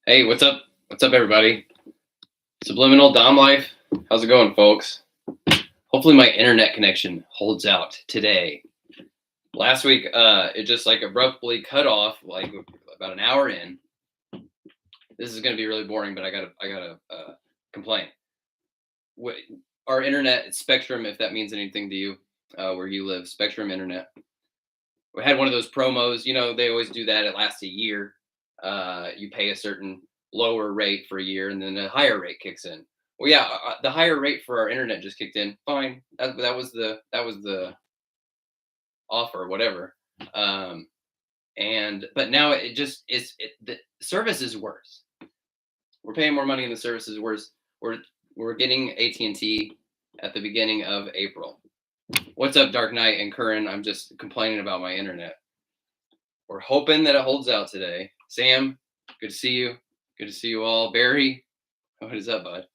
Hey, what's up? What's up, everybody? Subliminal Dom Life. How's it going, folks? Hopefully, my internet connection holds out today. Last week, it just like abruptly cut off, like about an hour in. This is going to be really boring, but I gotta complain. What, our internet Spectrum, if that means anything to you, where you live, Spectrum Internet. We had one of those promos. They always do that. It lasts a year. You pay a certain lower rate for a year, and then a higher rate kicks in. Well, yeah, the higher rate for our internet just kicked in. Fine, that was the offer, whatever. Um, but now it just is. The service is worse. We're paying more money, and the service is worse. We're getting AT&T at the beginning of April. What's up, Dark Knight and Curran? I'm just complaining about my internet. We're hoping that it holds out today. Sam, good to see you. Good to see you all. Barry, what is up, bud?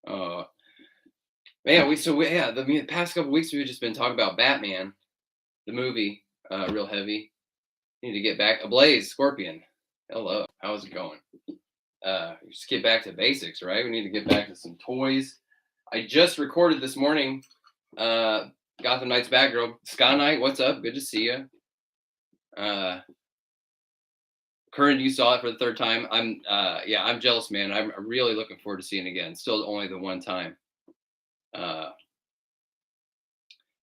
Oh man, the past couple weeks we've just been talking about Batman, the movie, real heavy. Need to get back. Ablaze, Scorpion. Hello, how's it going? Just get back to basics, right? We need to get back to some toys. I just recorded this morning. Gotham Knights Batgirl. Sky Knight, what's up? Good to see you. Current, you saw it for the third time. I'm jealous, man. I'm really looking forward to seeing it again. Still only the one time.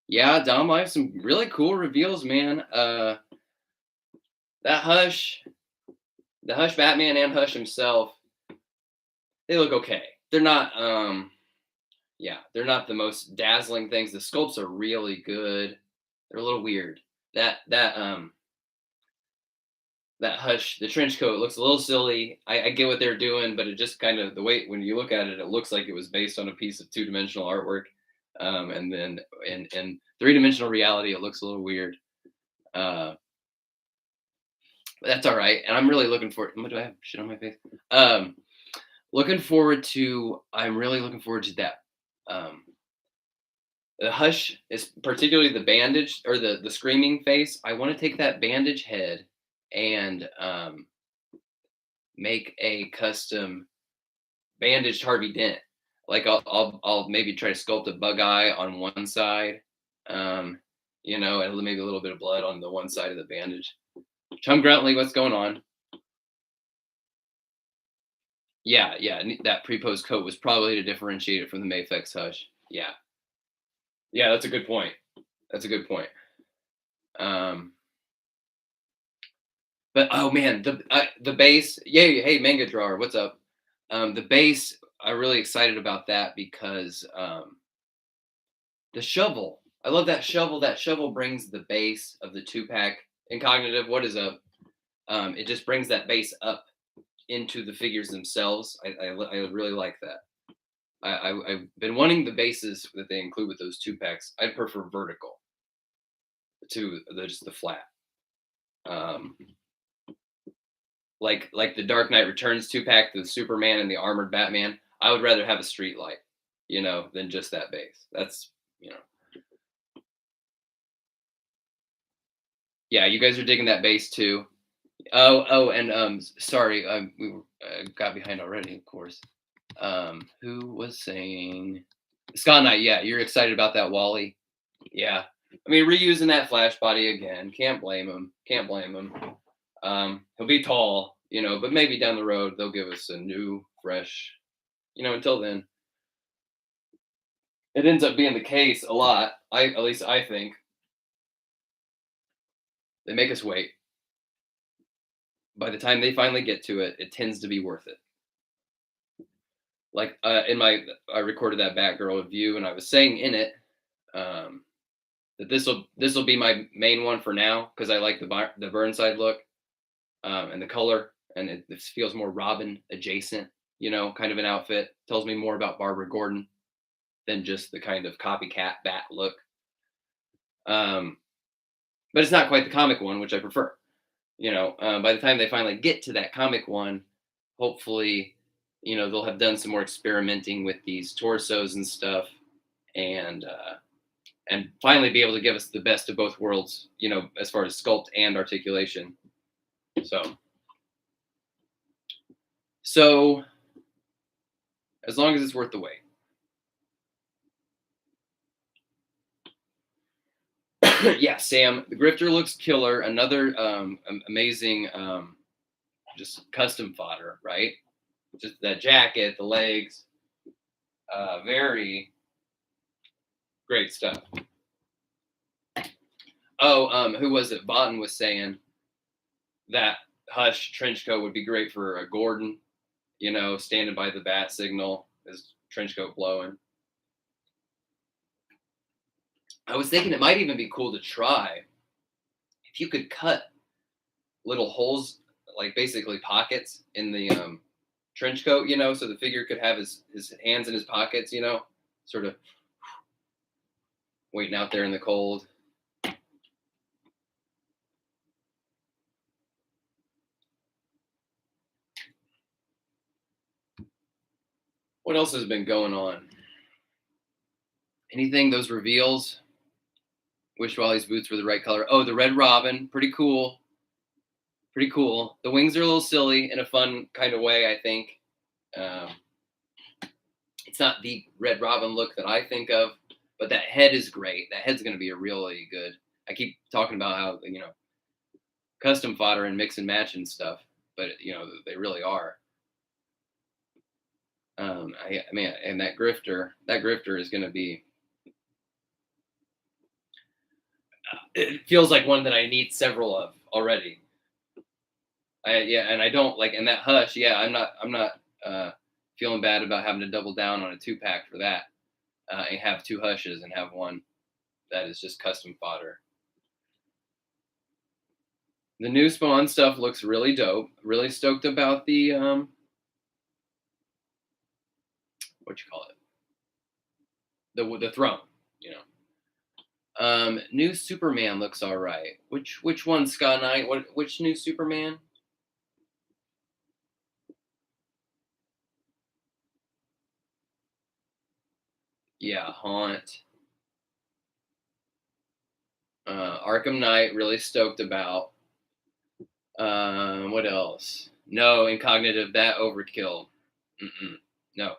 Yeah, Dom, I have some really cool reveals, man. That Hush, the Hush Batman and Hush himself, they look okay. They're not, they're not the most dazzling things. The sculpts are really good. They're a little weird. That Hush, the trench coat looks a little silly. I get what they're doing, but it just kind of the way when you look at it, it looks like it was based on a piece of two-dimensional artwork. And then in three-dimensional reality, it looks a little weird. But that's all right. And I'm really looking forward. What do I have shit on my face? I'm really looking forward to that. The Hush is particularly the bandage or the screaming face. I want to take that bandage head and make a custom bandaged Harvey Dent. Like I'll maybe try to sculpt a bug eye on one side, and maybe a little bit of blood on the one side of the bandage. Chum Gruntley, what's going on? Yeah, that pre-post coat was probably to differentiate it from the Mafex Hush. Yeah, that's a good point. That's a good point. But oh man, the base. Yay, hey manga drawer, what's up? The base. I'm really excited about that because the shovel. I love that shovel. That shovel brings the base of the 2-pack. Incognitive, what is up? It just brings that base up into the figures themselves. I really like that. I've been wanting the bases that they include with those 2-packs. I prefer vertical to just the flat. Like the Dark Knight Returns 2-pack, the Superman and the armored Batman. I would rather have a street light, than just that base. That's Yeah, you guys are digging that base too. And sorry, we got behind already, of course. Who was saying Scott Knight? Yeah, you're excited about that Wally. Yeah, I mean reusing that Flash body again. Can't blame him. He'll be tall, but maybe down the road they'll give us a new, fresh. Until then, it ends up being the case a lot. At least I think they make us wait. By the time they finally get to it, it tends to be worth it. Like I recorded that Batgirl review, and I was saying in it that this will be my main one for now because I like the Burnside look and the color, and it feels more Robin adjacent, kind of an outfit. Tells me more about Barbara Gordon than just the kind of copycat Bat look. But it's not quite the comic one, which I prefer. By the time they finally get to that comic one, hopefully, they'll have done some more experimenting with these torsos and stuff, and finally be able to give us the best of both worlds, as far as sculpt and articulation. So So as long as it's worth the wait. Yeah, Sam, the Grifter looks killer. Another amazing, just custom fodder, right? Just that jacket, the legs, very great stuff. Oh, who was it? Botten was saying that Hush trench coat would be great for a Gordon, standing by the bat signal, his trench coat blowing. I was thinking it might even be cool to try if you could cut little holes, like basically pockets in the trench coat, so the figure could have his hands in his pockets, sort of waiting out there in the cold. What else has been going on? Anything? Those reveals? Wish Wally's boots were the right color. Oh, the Red Robin, pretty cool. Pretty cool. The wings are a little silly in a fun kind of way, I think. It's not the Red Robin look that I think of, but that head is great. That head's going to be a really good. I keep talking about how, custom fodder and mix and match and stuff, but they really are. I mean, and that grifter is going to be. It feels like one that I need several of already. And I don't like, and that Hush. Yeah, I'm not feeling bad about having to double down on a 2-pack for that, and have 2 Hushes and have one that is just custom fodder. The new Spawn stuff looks really dope. Really stoked about the what you call it, the throne. New Superman looks all right. Which one, Scott Knight? Which new Superman? Yeah, Haunt. Arkham Knight, really stoked about. What else? No, Incognitive, that overkill. No.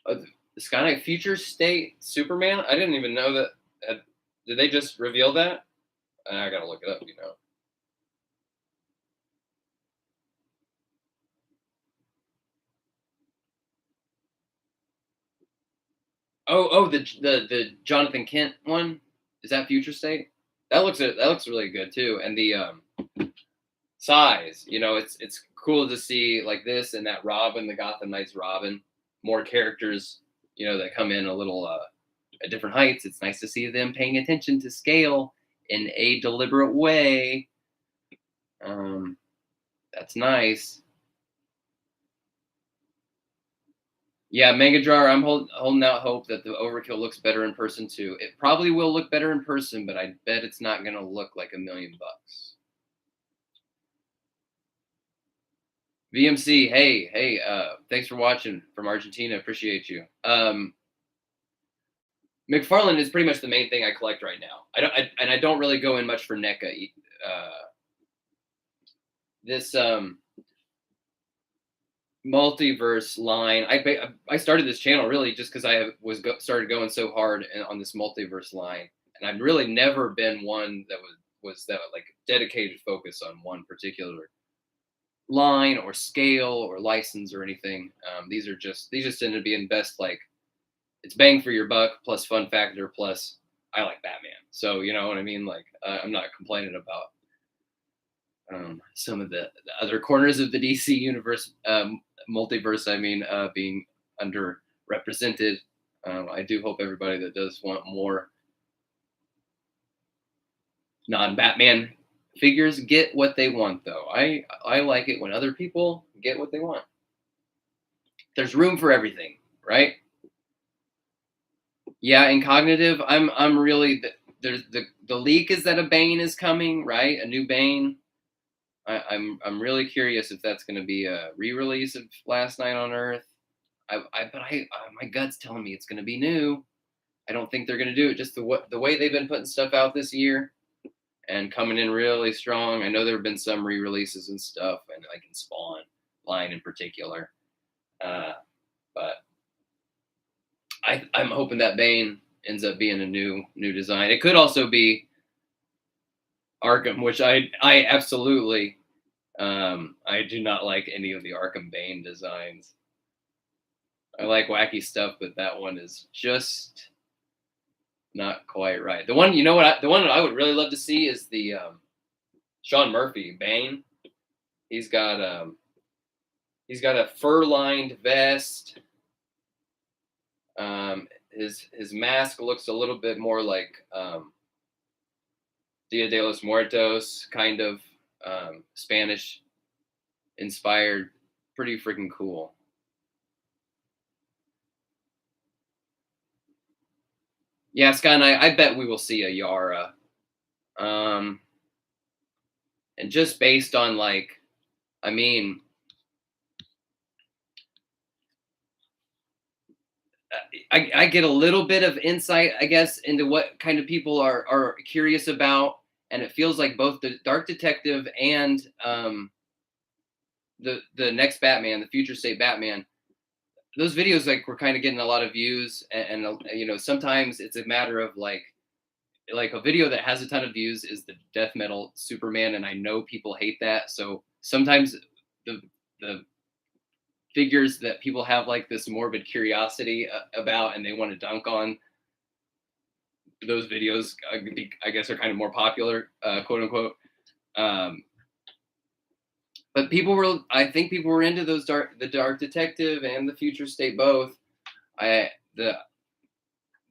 The Sky Knight Future State Superman? I didn't even know that. Did they just reveal that? I gotta look it up, Oh, the Jonathan Kent one? Is that Future State? That looks really good too. And the size, it's cool to see like this and that Robin, the Gotham Knights Robin, more characters, that come in a little at different heights. It's nice to see them paying attention to scale in a deliberate way. That's nice. Yeah, Mega Jar, I'm holding out hope that the Overkill looks better in person too. It probably will look better in person, but I bet it's not going to look like $1 million. VMC, hey, thanks for watching from Argentina. Appreciate you. McFarlane is pretty much the main thing I collect right now. I don't really go in much for NECA. This multiverse line. I started this channel really just because I started going so hard on this multiverse line, and I've really never been one that was that like dedicated focus on one particular line or scale or license or anything. These just tend to be in best, like, it's bang for your buck plus fun factor plus I like Batman. So you know what I mean? Like I'm not complaining about some of the other corners of the DC universe, multiverse. I mean, being underrepresented. I do hope everybody that does want more non-Batman figures get what they want, though. I like it when other people get what they want. There's room for everything, right? Yeah, in Cognitive, I'm really there's the leak is that a Bane is coming, right? A new Bane. I'm really curious if that's going to be a re-release of Last Night on Earth. My gut's telling me it's going to be new. I don't think they're going to do it just the way they've been putting stuff out this year. and coming in really strong. I know there have been some re-releases and stuff, and like in Spawn line in particular. But I'm hoping that Bane ends up being a new design. It could also be Arkham, which I absolutely I do not like any of the Arkham Bane designs. I like wacky stuff, but that one is just not quite right. The one, you know what? The one that I would really love to see is the Sean Murphy Bane. He's got a fur-lined vest. His mask looks a little bit more like Dia de los Muertos, kind of Spanish inspired. Pretty freaking cool. Yeah, Scott and I bet we will see a Yara. And just based on like, I mean, I get a little bit of insight, I guess, into what kind of people are curious about, and it feels like both the Dark Detective and the next Batman, the Future State Batman, those videos like were kind of getting a lot of views, and you know, sometimes it's a matter of like a video that has a ton of views is the death metal Superman, and I know people hate that, so sometimes the figures that people have like this morbid curiosity about and they want to dunk on, those videos I guess are kind of more popular, quote unquote. But I think people were into the Dark Detective and the Future State both. The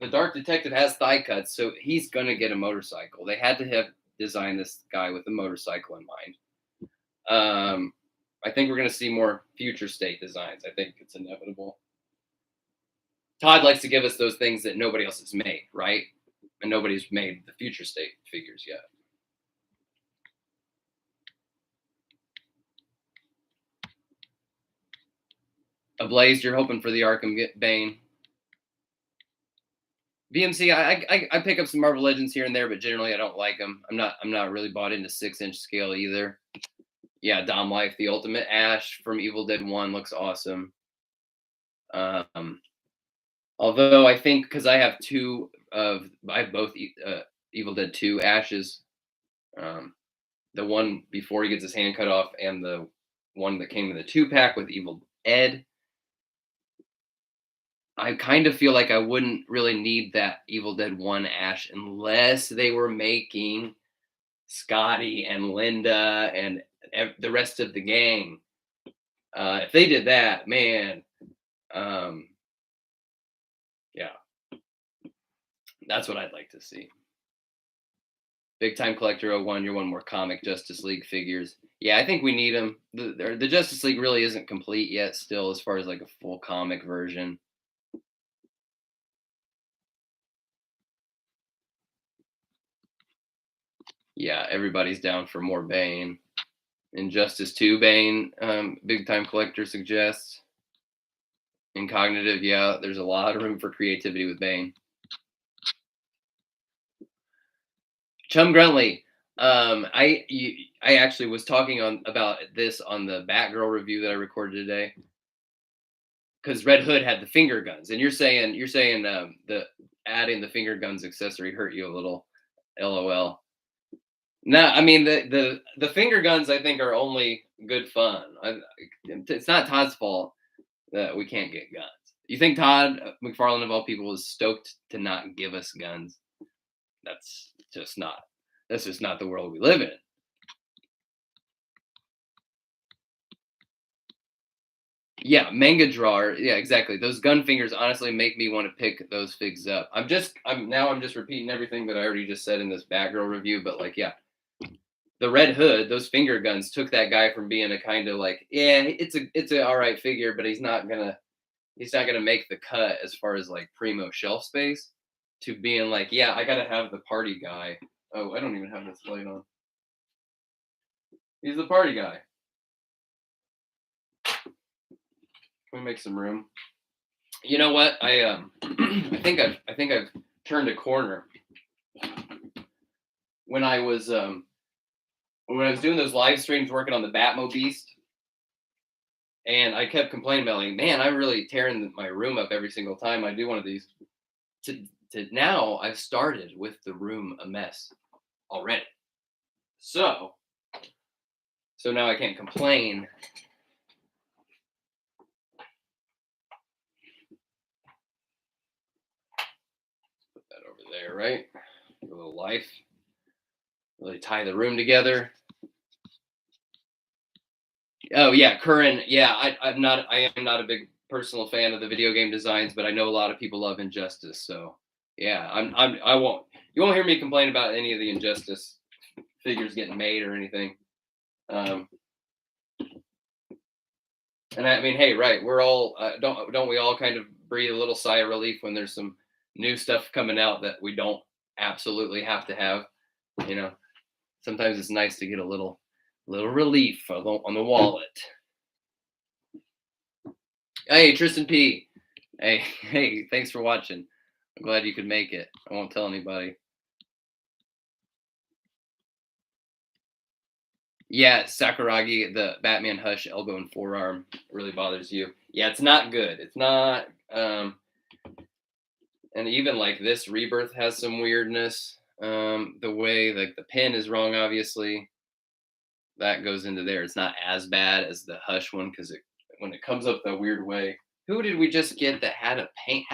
Dark Detective has thigh cuts, so he's gonna get a motorcycle. They had to have designed this guy with a motorcycle in mind. I think we're gonna see more Future State designs. I think it's inevitable. Todd likes to give us those things that nobody else has made, right? And nobody's made the Future State figures yet. Ablaze, you're hoping for the Arkham Bane. VMC, I pick up some Marvel Legends here and there, but generally I don't like them. I'm not really bought into 6-inch scale either. Yeah, Dahmm Life, the Ultimate Ash from Evil Dead 1 looks awesome. Although I think because I have both Evil Dead 2 Ashes, the one before he gets his hand cut off, and the one that came in the 2-pack with Evil Ed. I kind of feel like I wouldn't really need that Evil Dead 1 Ash unless they were making Scotty and Linda and the rest of the gang. If they did that, man, yeah, that's what I'd like to see. Big Time Collector 01, you're one more comic Justice League figures. Yeah, I think we need them. The Justice League really isn't complete yet still as far as like a full comic version. Yeah, everybody's down for more Bane. Injustice 2 Bane, Big Time Collector suggests. Incognitive, yeah, there's a lot of room for creativity with Bane. Chum Gruntley, I actually was talking about this on the Batgirl review that I recorded today, because Red Hood had the finger guns, and you're saying the adding the finger guns accessory hurt you a little, LOL. No, I mean the finger guns I think are only good fun. It's not Todd's fault that we can't get guns. You think Todd McFarlane of all people is stoked to not give us guns? That's just not the world we live in. Yeah, manga drawer. Yeah, exactly. Those gun fingers honestly make me want to pick those figs up. I'm just repeating everything that I already just said in this Batgirl review, but like, yeah, the Red Hood, those finger guns took that guy from being a kind of like, yeah, it's a all right figure, but he's not gonna make the cut as far as like primo shelf space, to being like, yeah, I gotta have the party guy. Oh, I don't even have this light on. He's the party guy. Can we make some room? You know what? I think I've turned a corner when I was doing those live streams working on the Batmo Beast, and I kept complaining about like, man, I'm really tearing my room up every single time I do one of these. To now, I've started with the room a mess already. So now I can't complain. Put that over there, right? A little life. Really tie the room together. Oh yeah, current. Yeah, I am not a big personal fan of the video game designs, but I know a lot of people love Injustice. So yeah, you won't hear me complain about any of the Injustice figures getting made or anything. And I mean, hey, right? We're all don't we all kind of breathe a little sigh of relief when there's some new stuff coming out that we don't absolutely have to have. You know, sometimes it's nice to get a little relief on the wallet. Hey, Tristan P. Hey, thanks for watching. I'm glad you could make it. I won't tell anybody. Yeah, Sakuragi, the Batman Hush elbow and forearm really bothers you. Yeah, it's not good. It's not. And even like this Rebirth has some weirdness. The way like the pin is wrong, obviously. That goes into there. It's not as bad as the Hush one because when it comes up that weird way. Who did we just get that had paint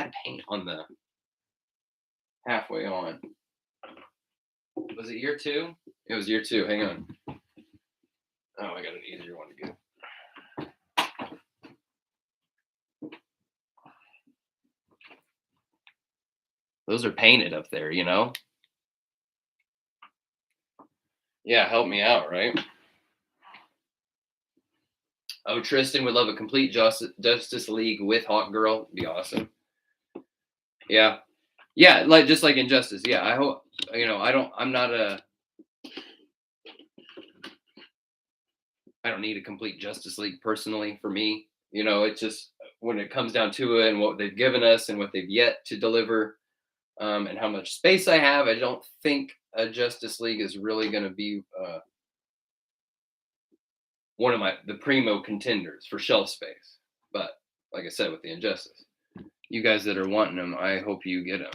on the halfway on? Was it year 2? It was year 2. Hang on. Oh, I got an easier one to get. Those are painted up there, you know? Yeah, help me out, right? Oh, Tristan would love a complete Justice League with Hawk Girl. It'd be awesome. Yeah. Yeah, just like Injustice. Yeah, I hope, I don't need a complete Justice League personally for me. It's just when it comes down to it and what they've given us and what they've yet to deliver, and how much space I have, I don't think a Justice League is really going to be one of the primo contenders for shelf space. But like I said, with the Injustice, you guys that are wanting them, I hope you get them.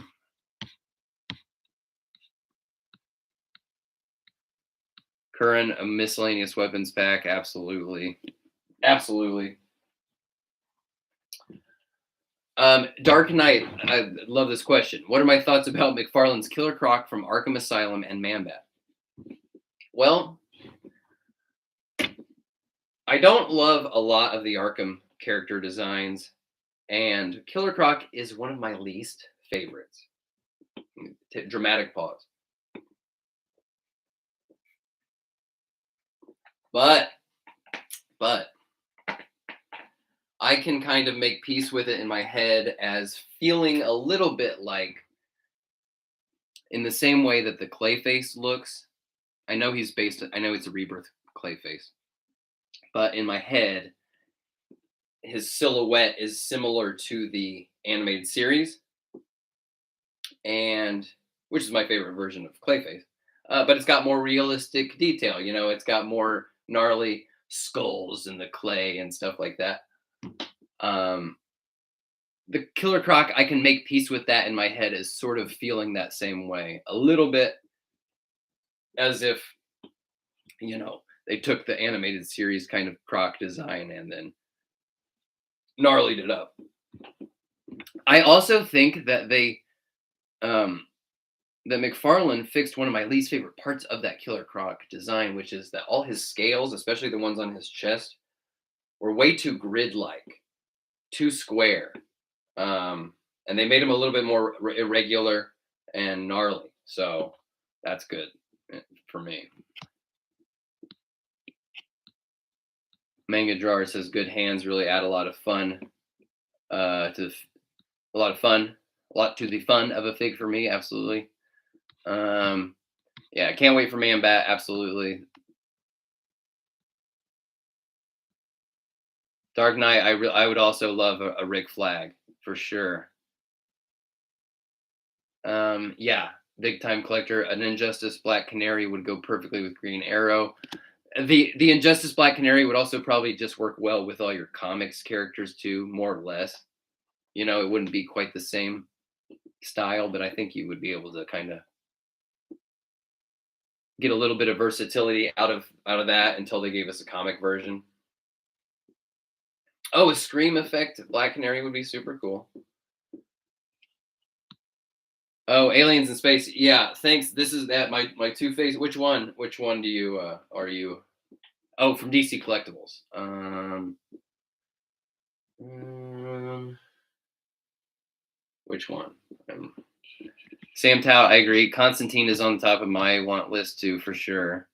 Current a miscellaneous weapons pack, absolutely. Dark Knight, I love this question. What are my thoughts about McFarlane's Killer Croc from Arkham Asylum and Man-Bat? Well, I don't love a lot of the Arkham character designs, and Killer Croc is one of my least favorites. Dramatic pause. But I can kind of make peace with it in my head as feeling a little bit like, in the same way that the Clayface looks. I know it's a Rebirth Clayface, but in my head, his silhouette is similar to the animated series, and which is my favorite version of Clayface. But it's got more realistic detail. It's got more gnarly skulls in the clay and stuff like that. The Killer Croc, I can make peace with that in my head as sort of feeling that same way. A little bit as if, they took the animated series kind of Croc design and then gnarlied it up. I also think that that McFarlane fixed one of my least favorite parts of that Killer Croc design, which is that all his scales, especially the ones on his chest, were way too grid-like, too square. And they made him a little bit more irregular and gnarly. So that's good for me. Manga Jar says good hands really add a lot of fun to the fun of a fig for me. Absolutely. Yeah, I can't wait for Man-Bat. Absolutely. Dark Knight, I would also love a Rick Flag for sure. Yeah, Big time collector. An Injustice Black Canary would go perfectly with Green Arrow. The Injustice Black Canary would also probably just work well with all your comics characters too, more or less. You know, it wouldn't be quite the same style, but I think you would be able to kind of get a little bit of versatility out of that until they gave us a comic version. Oh, a scream effect Black Canary would be super cool. Oh, Aliens in Space. Yeah, thanks. This is that my Two-Face. Which one? Which one do you are you? Oh, from DC Collectibles. Mm, which one? Sam Tao, I agree. Constantine is on the top of my want list too, for sure.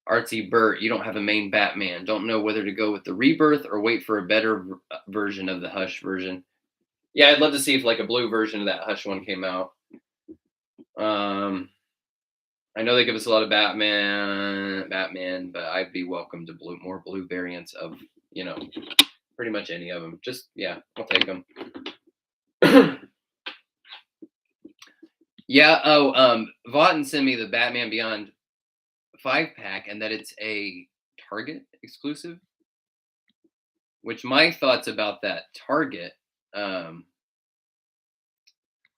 Artsy Burt, you don't have a main Batman. Don't know whether to go with the Rebirth or wait for a better version of the Hush version. Yeah, I'd love to see if like a blue version of that Hush one came out. I know they give us a lot of Batman, but I'd be welcome to more blue variants of, you know, pretty much any of them. Just yeah, I'll take them. Yeah. Oh, Vaughton sent me the Batman Beyond 5-pack, and that it's a Target exclusive. Which my thoughts about that Target,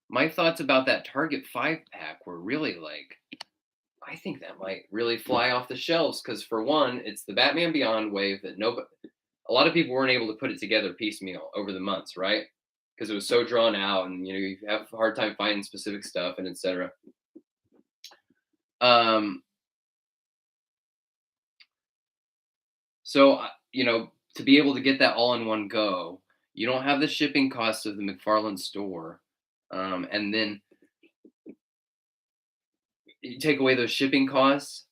my thoughts about that Target 5-pack were really like, I think that might really fly off the shelves because for one, it's the Batman Beyond wave that a lot of people weren't able to put it together piecemeal over the months, right? Because it was so drawn out, and you know you have a hard time finding specific stuff and etc. So you know, to be able to get that all in one go, you don't have the shipping costs of the McFarlane store, and then you take away those shipping costs,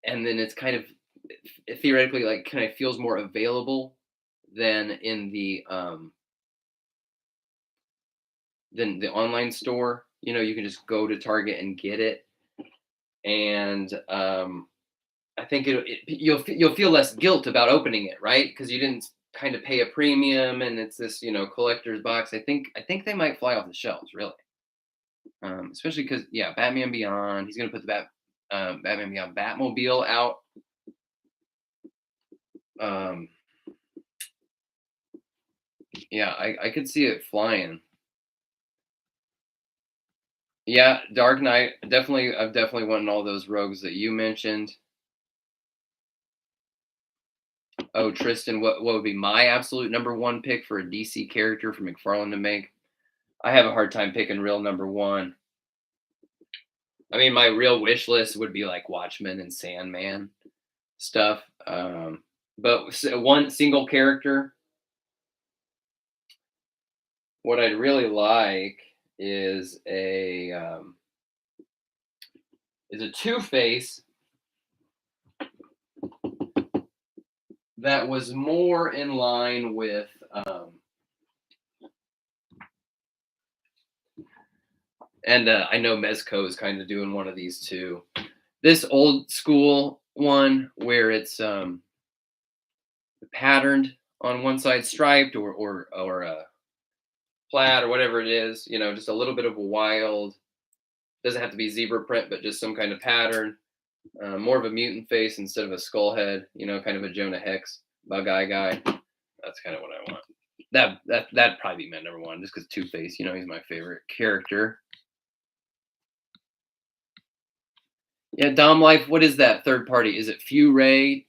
and then it's kind of theoretically like kind of feels more available than in the than the online store. You know, you can just go to Target and get it, and I think you'll feel less guilt about opening it, right? Because you didn't kind of pay a premium, and it's this collector's box. I think they might fly off the shelves, really. Especially because yeah, Batman Beyond. He's gonna put the Batman Beyond Batmobile out. Yeah, I could see it flying. Yeah, Dark Knight. I've definitely wanted all those rogues that you mentioned. Oh, Tristan, what would be my absolute number one pick for a DC character for McFarlane to make? I have a hard time picking real number one. I mean, my real wish list would be like Watchmen and Sandman stuff. But one single character, what I'd really like is a Two-Face that was more in line with and I know Mezco is kind of doing one of these too. This old school one where it's patterned on one side, striped or plaid or whatever it is. You know, just a little bit of a wild. Doesn't have to be zebra print, but just some kind of pattern. More of a mutant face instead of a skull head. You know, kind of a Jonah Hex bug eye guy. That's kind of what I want. That'd probably be my number one, just because Two-Face. You know, he's my favorite character. Yeah, Dahhm Life. What is that third party? Is it Furay?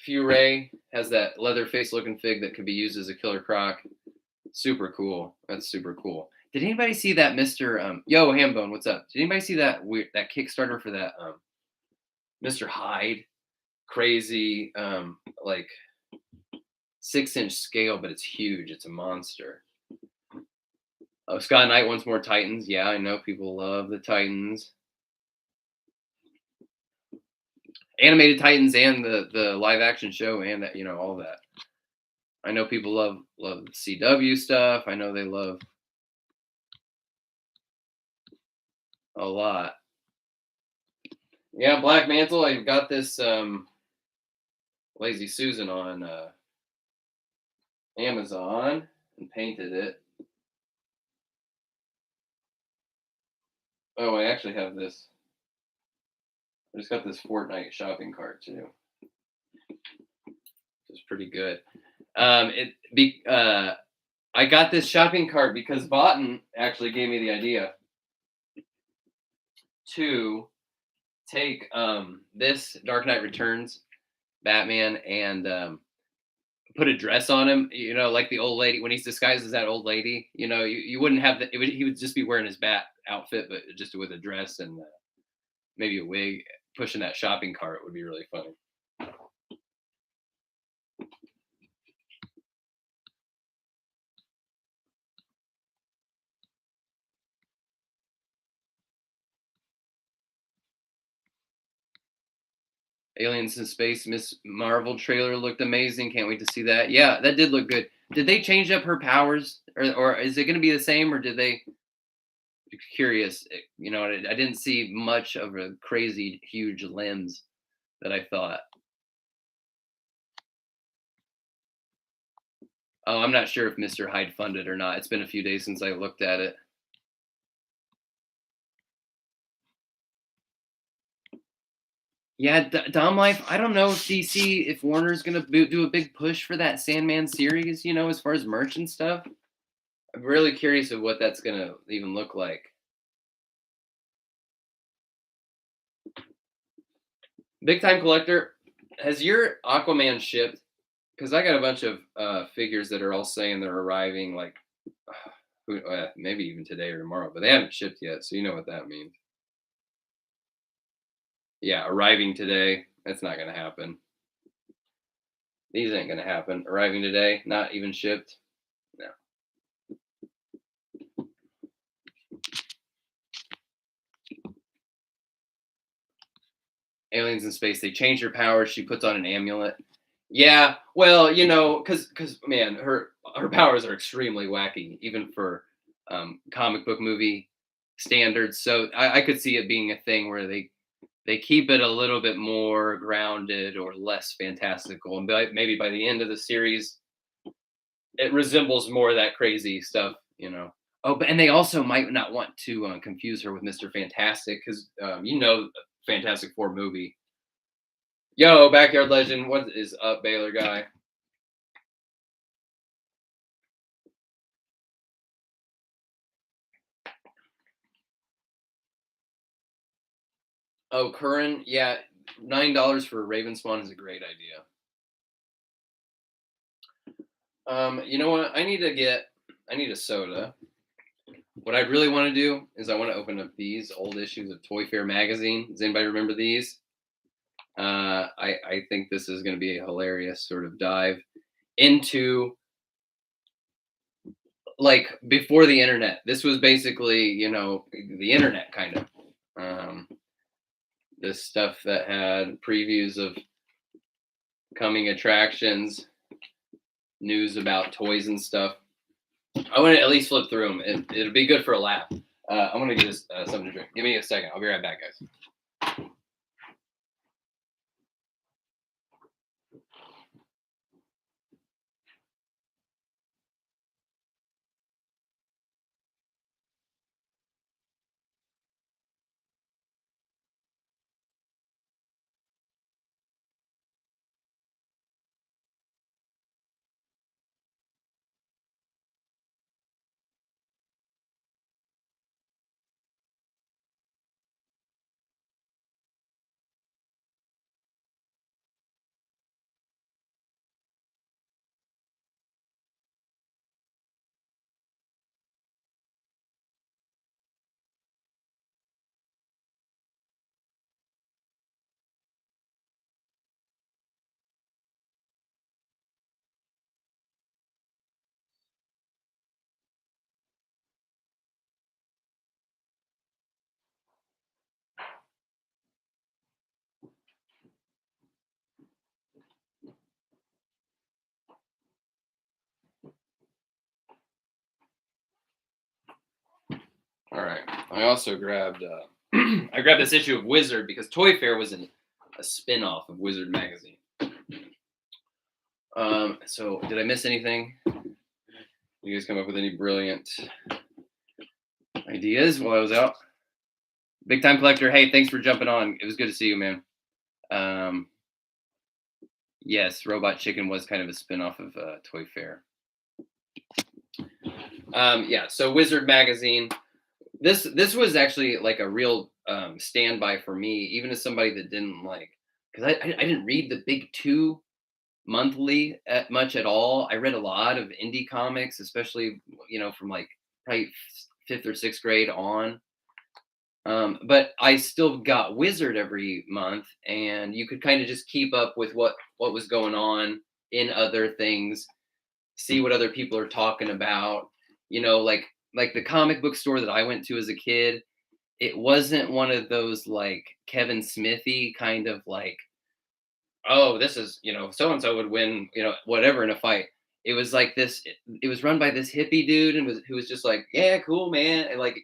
Furay has that leather face looking fig that could be used as a killer croc. Super cool. That's super cool. Did anybody see that Mr. Yo Hambone? What's up? Did anybody see that that Kickstarter for that Mr. Hyde? Crazy like 6-inch scale, but it's huge. It's a monster. Oh, Scott Knight wants more Titans. Yeah, I know people love the Titans. Animated Titans and the live action show and that, you know, all that. I know people love CW stuff. I know they love a lot. Yeah, Black Mantle. I got this Lazy Susan on Amazon and painted it. Oh, I actually have this. I just got this Fortnite shopping cart too. It's pretty good. It be I got this shopping cart because Vaughton actually gave me the idea to take this Dark Knight Returns Batman and put a dress on him, like the old lady when he's disguised as that old lady. You wouldn't have he would just be wearing his bat outfit, but just with a dress and maybe a wig, pushing that shopping cart would be really funny. Aliens in Space, Miss Marvel trailer looked amazing. Can't wait to see that. Yeah, that did look good. Did they change up her powers, or is it going to be the same, or did they? Curious. I didn't see much of a crazy huge lens that I thought. Oh, I'm not sure if Mr. Hyde funded or not. It's been a few days since I looked at it. Yeah, Dom Life. I don't know if DC, if Warner's gonna do a big push for that Sandman series. As far as merch and stuff. I'm really curious of what that's gonna even look like. Big time collector, has your Aquaman shipped? Because I got a bunch of figures that are all saying they're arriving, like maybe even today or tomorrow, but they haven't shipped yet. So you know what that means. Yeah, arriving today. That's not gonna happen. These ain't gonna happen. Arriving today, not even shipped. No. Aliens in Space. They change her powers. She puts on an amulet. Yeah, well, because man, her powers are extremely wacky, even for comic book movie standards. So I could see it being a thing where they keep it a little bit more grounded or less fantastical, and maybe by the end of the series, it resembles more of that crazy stuff. Oh, but and they also might not want to confuse her with Mr. Fantastic because Fantastic Four movie. Yo, Backyard Legend, what is up, Baylor guy? Oh, Curran, yeah, $9 for Raven Spawn is a great idea. You know what? I need a soda. What I really want to do is I want to open up these old issues of Toyfare Magazine. Does anybody remember these? I think this is going to be a hilarious sort of dive into like before the internet. This was basically, the internet kind of. This stuff that had previews of coming attractions, news about toys and stuff. I want to at least flip through them. It'll be good for a laugh. I'm gonna get this something to drink. Give me a second. I'll be right back, guys. All right. I also grabbed I grabbed this issue of Wizard because Toy Fair was a spin-off of Wizard magazine. So did I miss anything? You guys come up with any brilliant ideas while I was out? Big time collector. Hey, thanks for jumping on. It was good to see you, man. Um, yes, Robot Chicken was kind of a spin-off of Toyfare. Yeah, so Wizard Magazine. This was actually like a real standby for me, even as somebody that didn't like, because I didn't read the big two monthly much at all. I read a lot of indie comics, especially from like probably fifth or sixth grade on. But I still got Wizard every month, and you could kind of just keep up with what was going on in other things, see what other people are talking about. Like the comic book store that I went to as a kid. It wasn't one of those like Kevin Smithy kind of like, oh, this is, so and so would win, whatever in a fight. It was like this. It was run by this hippie dude, and who was just like, yeah, cool, man. And like,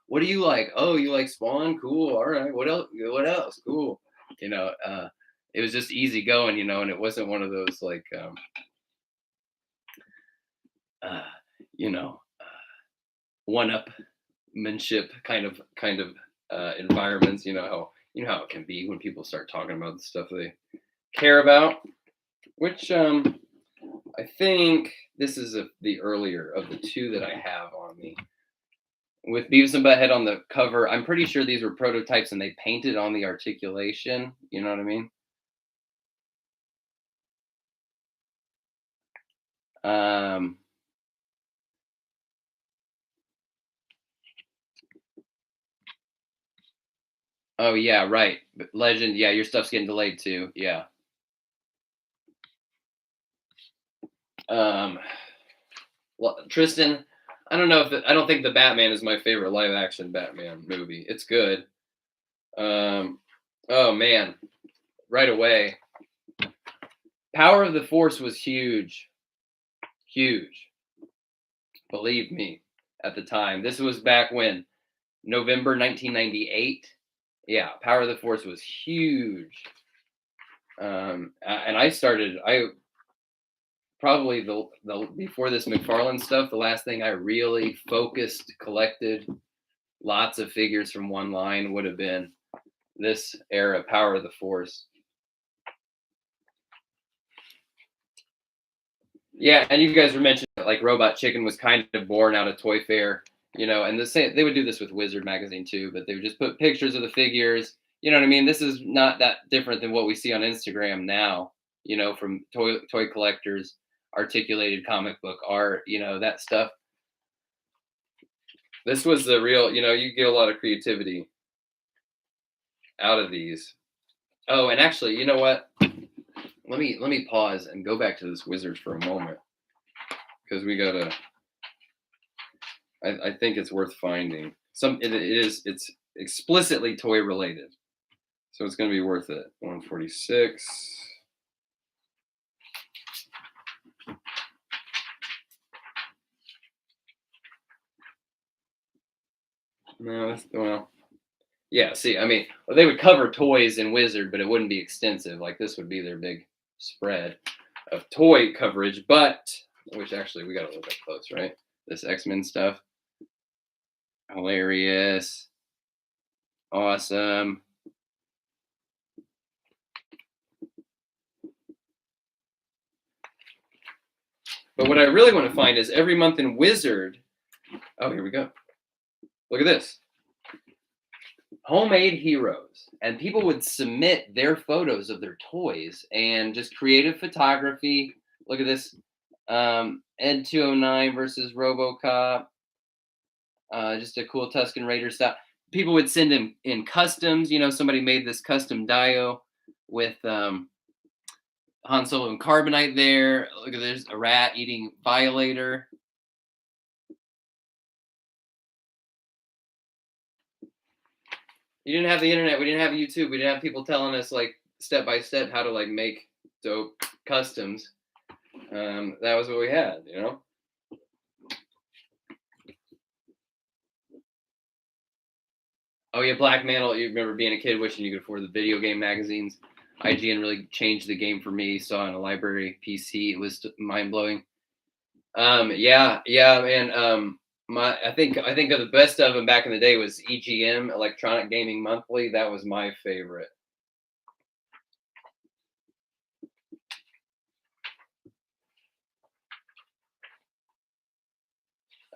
what do you like? Oh, you like Spawn? Cool. All right. What else? What else? Cool. You know, uh, it was just easy going, and it wasn't one of those like, uh, you know, one-upmanship kind of environments. You know how it can be when people start talking about the stuff they care about, which I think this is the earlier of the two that I have on me. With Beavis and Butthead on the cover, I'm pretty sure these were prototypes and they painted on the articulation. You know what I mean? Um, oh yeah, right. Legend, yeah, your stuff's getting delayed too. Yeah. Um, well, Tristan, I don't think the Batman is my favorite live action Batman movie. It's good. Um, oh man, right away. Power of the Force was huge, huge. Believe me, at the time. This was back when November 1998. Yeah, Power of the Force was huge. And I probably the before this McFarlane stuff, the last thing I really focused, collected lots of figures from one line would have been this era, Power of the Force. Yeah, and you guys were mentioning that, like Robot Chicken was kind of born out of Toyfare, and they would do this with Wizard Magazine too, but they would just put pictures of the figures. You know what I mean? This is not that different than what we see on Instagram now, from toy collectors, articulated comic book art, that stuff. This was the real, you get a lot of creativity out of these. Oh, and actually, you know what? Let me pause and go back to this Wizard for a moment because we gotta. I think it's worth finding. It's explicitly toy related, so it's gonna be worth it. 146. No, yeah. See, I mean, well, they would cover toys in Wizard, but it wouldn't be extensive. Like this would be their big spread of toy coverage. But which actually we gotta look up close, right? This X-Men stuff, hilarious, awesome. But what I really want to find is every month in Wizard. Oh, here we go. Look at this. Homemade heroes. And people would submit their photos of their toys and just creative photography. Look at this. Ed 209 versus Robocop. Just a cool Tusken Raider style. People would send in customs. Somebody made this custom dio with Han Solo and Carbonite there. Look at this, a rat eating Violator. You didn't have the internet. We didn't have YouTube. We didn't have people telling us like step by step how to like make dope customs. That was what we had, Oh yeah, Black Mantle. You remember being a kid wishing you could afford the video game magazines. IGN really changed the game for me. Saw in a library PC. It was mind blowing. Yeah, man. I think of the best of them back in the day was EGM, Electronic Gaming Monthly. That was my favorite.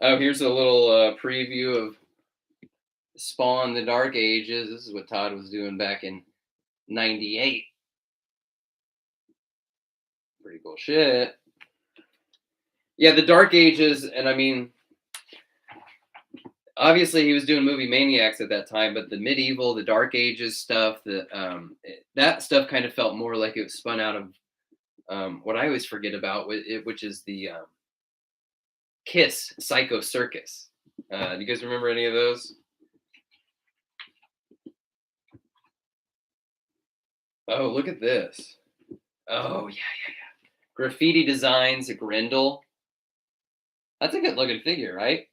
Oh, here's a little preview of Spawn: The Dark Ages. This is what Todd was doing back in '98. Pretty cool shit. Yeah, the Dark Ages, and I mean, obviously he was doing movie Maniacs at that time, but the medieval, the Dark Ages stuff, that stuff kind of felt more like it was spun out of what I always forget about, which is the Kiss Psycho Circus. Do you guys remember any of those? Oh, look at this. Oh, yeah. Graffiti designs, Grendel. That's a good looking figure, right?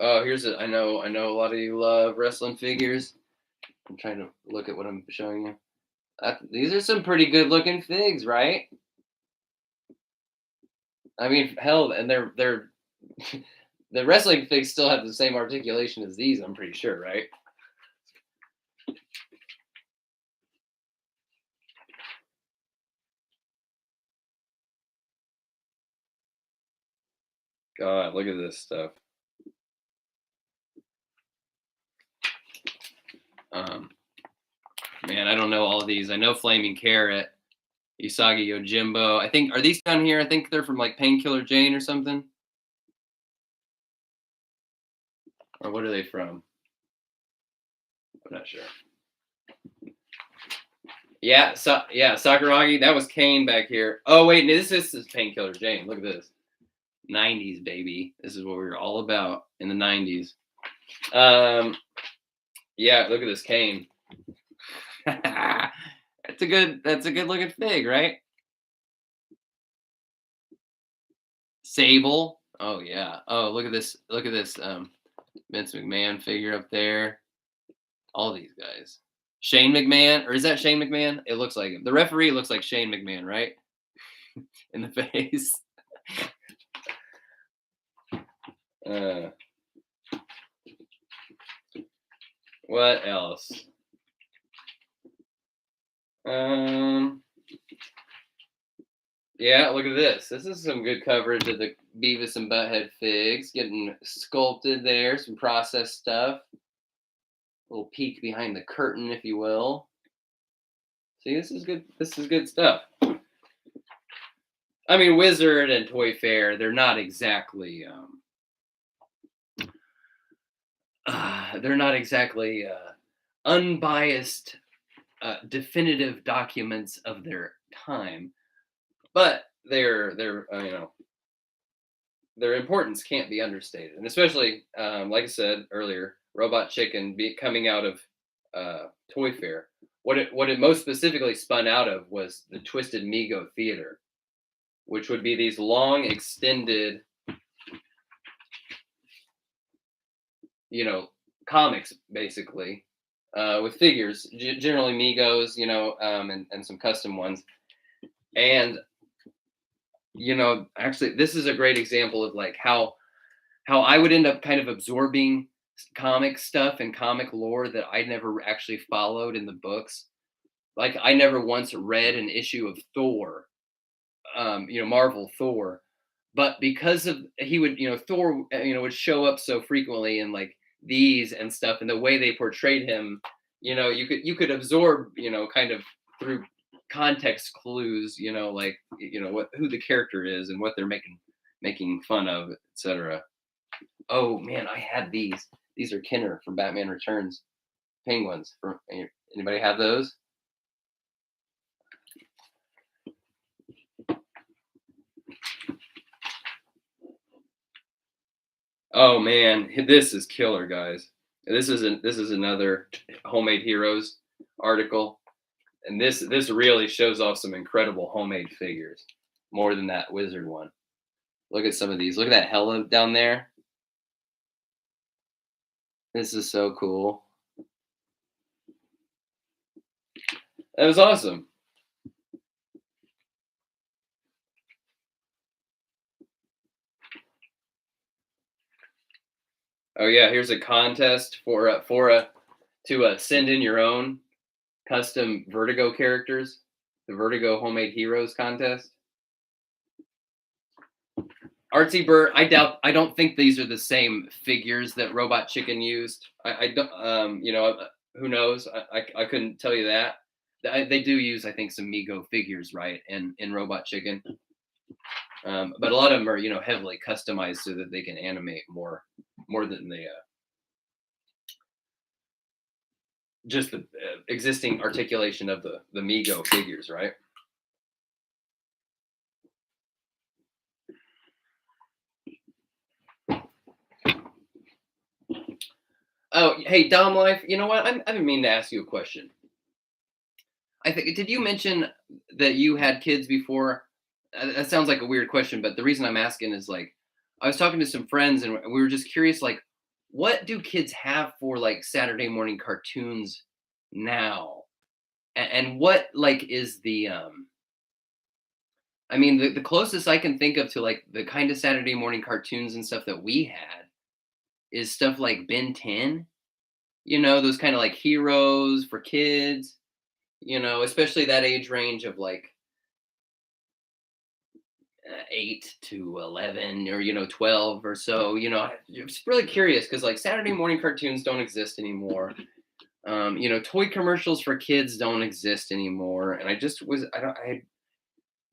Oh, I know a lot of you love wrestling figures. I'm trying to look at what I'm showing you. These are some pretty good looking figs, right? I mean, hell, and they're the wrestling figs still have the same articulation as these. I'm pretty sure, right? God, look at this stuff. Man, I don't know all of these. I know Flaming Carrot, Usagi Yojimbo. I think, are these down here? I think they're from like Painkiller Jane or something. Or what are they from? I'm not sure. Yeah, Sakuragi. That was Kane back here. Oh wait, no, this is Painkiller Jane. Look at this. 90s, baby. This is what we were all about in the 90s. Yeah, look at this Kane. That's a good looking fig, right? Sable. Oh yeah. Oh, look at this. Look at this Vince McMahon figure up there. All these guys. Shane McMahon, or is that Shane McMahon? It looks like him. The referee looks like Shane McMahon, right? In the face. What else? Yeah, look at this. This is some good coverage of the Beavis and Butthead figs, getting sculpted there, some process stuff. A little peek behind the curtain, if you will. See, this is good. This is good stuff. I mean, Wizard and Toyfare, they're not exactly unbiased, definitive documents of their time, but their importance can't be understated, and especially like I said earlier, Robot Chicken coming out of Toyfare. What it most specifically spun out of was the Twisted Mego Theater, which would be these long extended, comics basically, with figures, generally Migos, and some custom ones. And actually, this is a great example of like how I would end up kind of absorbing comic stuff and comic lore that I never actually followed in the books. Like I never once read an issue of Thor, Marvel Thor, but because of he would, Thor, would show up so frequently in like these and stuff, and the way they portrayed him, you could absorb, kind of through context clues, like who the character is and what they're making fun of, etc. Oh man, I had these. These are Kenner from Batman Returns penguins. Anybody have those? Oh man, this is killer, guys. This is another Homemade Heroes article, and this really shows off some incredible homemade figures, more than that Wizard one. Look at some of these. Look at that Hella down there. This is so cool. That was awesome. Oh yeah, here's a contest to send in your own custom Vertigo characters. The Vertigo Homemade Heroes contest. Artsy Bird, I don't think these are the same figures that Robot Chicken used. I don't, who knows? I couldn't tell you that. They do use, I think, some Mego figures, right? In Robot Chicken, but a lot of them are, heavily customized so that they can animate more than the just the existing articulation of the Mego figures, right? Oh, hey, Dom Life, you know what? I've been meaning to ask you a question. I think did you mention that you had kids before? That sounds like a weird question, but the reason I'm asking is like I was talking to some friends and we were just curious, like, what do kids have for like Saturday morning cartoons now? And what like is the I mean the closest I can think of to like the kind of Saturday morning cartoons and stuff that we had is stuff like Ben 10, those kind of like heroes for kids, especially that age range of like 8 to 11 or 12 or so. I'm just really curious because like Saturday morning cartoons don't exist anymore. Toy commercials for kids don't exist anymore, and I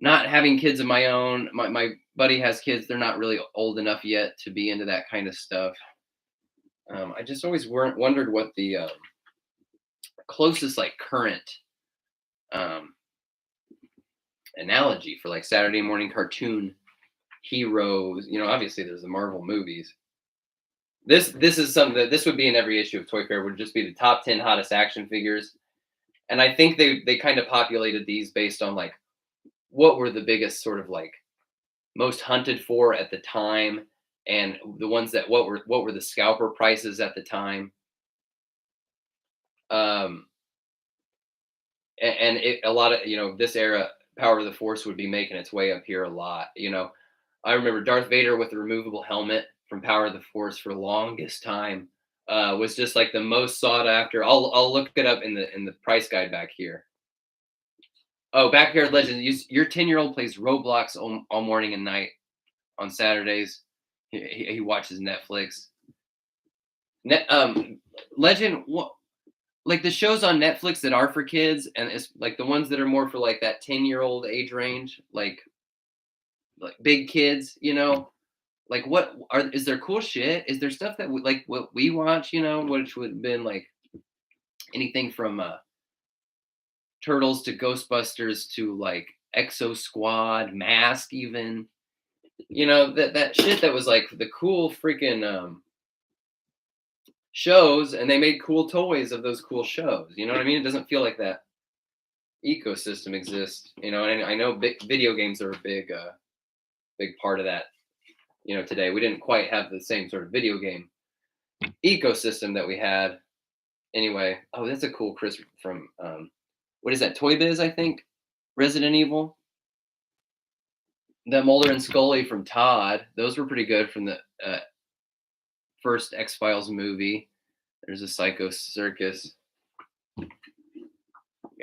not having kids of my own. My buddy has kids. They're not really old enough yet to be into that kind of stuff. I just always wondered what the closest like current um, analogy for like Saturday morning cartoon heroes. Obviously there's the Marvel movies. This is something that this would be in every issue of Toy Fair, would just be the top 10 hottest action figures. And I think they kind of populated these based on like what were the biggest sort of like most hunted for at the time, and the ones that what were the scalper prices at the time. Um a lot of this era Power of the Force would be making its way up here a lot. I remember Darth Vader with the removable helmet from Power of the Force for the longest time was just like the most sought after. I'll look it up in the price guide back here. Oh, Backyard Legends. Your 10-year-old plays Roblox all morning and night on Saturdays. He watches Netflix. Legend. What like the shows on Netflix that are for kids, and it's like the ones that are more for like that 10-year-old age range, like big kids. Like is there cool shit? Is there stuff that like what we watch? Which would have been like anything from Turtles to Ghostbusters to like Exo Squad, Mask, even. That shit that was like the cool freaking shows, and they made cool toys of those cool shows. You know what I mean? It doesn't feel like that ecosystem exists. And I know video games are a big part of that. Today we didn't quite have the same sort of video game ecosystem that we had. Anyway, oh, that's a cool Chris from what is that? Toy Biz, I think. Resident Evil. That Mulder and Scully from Todd. Those were pretty good from the first X-Files movie. There's a Psycho Circus.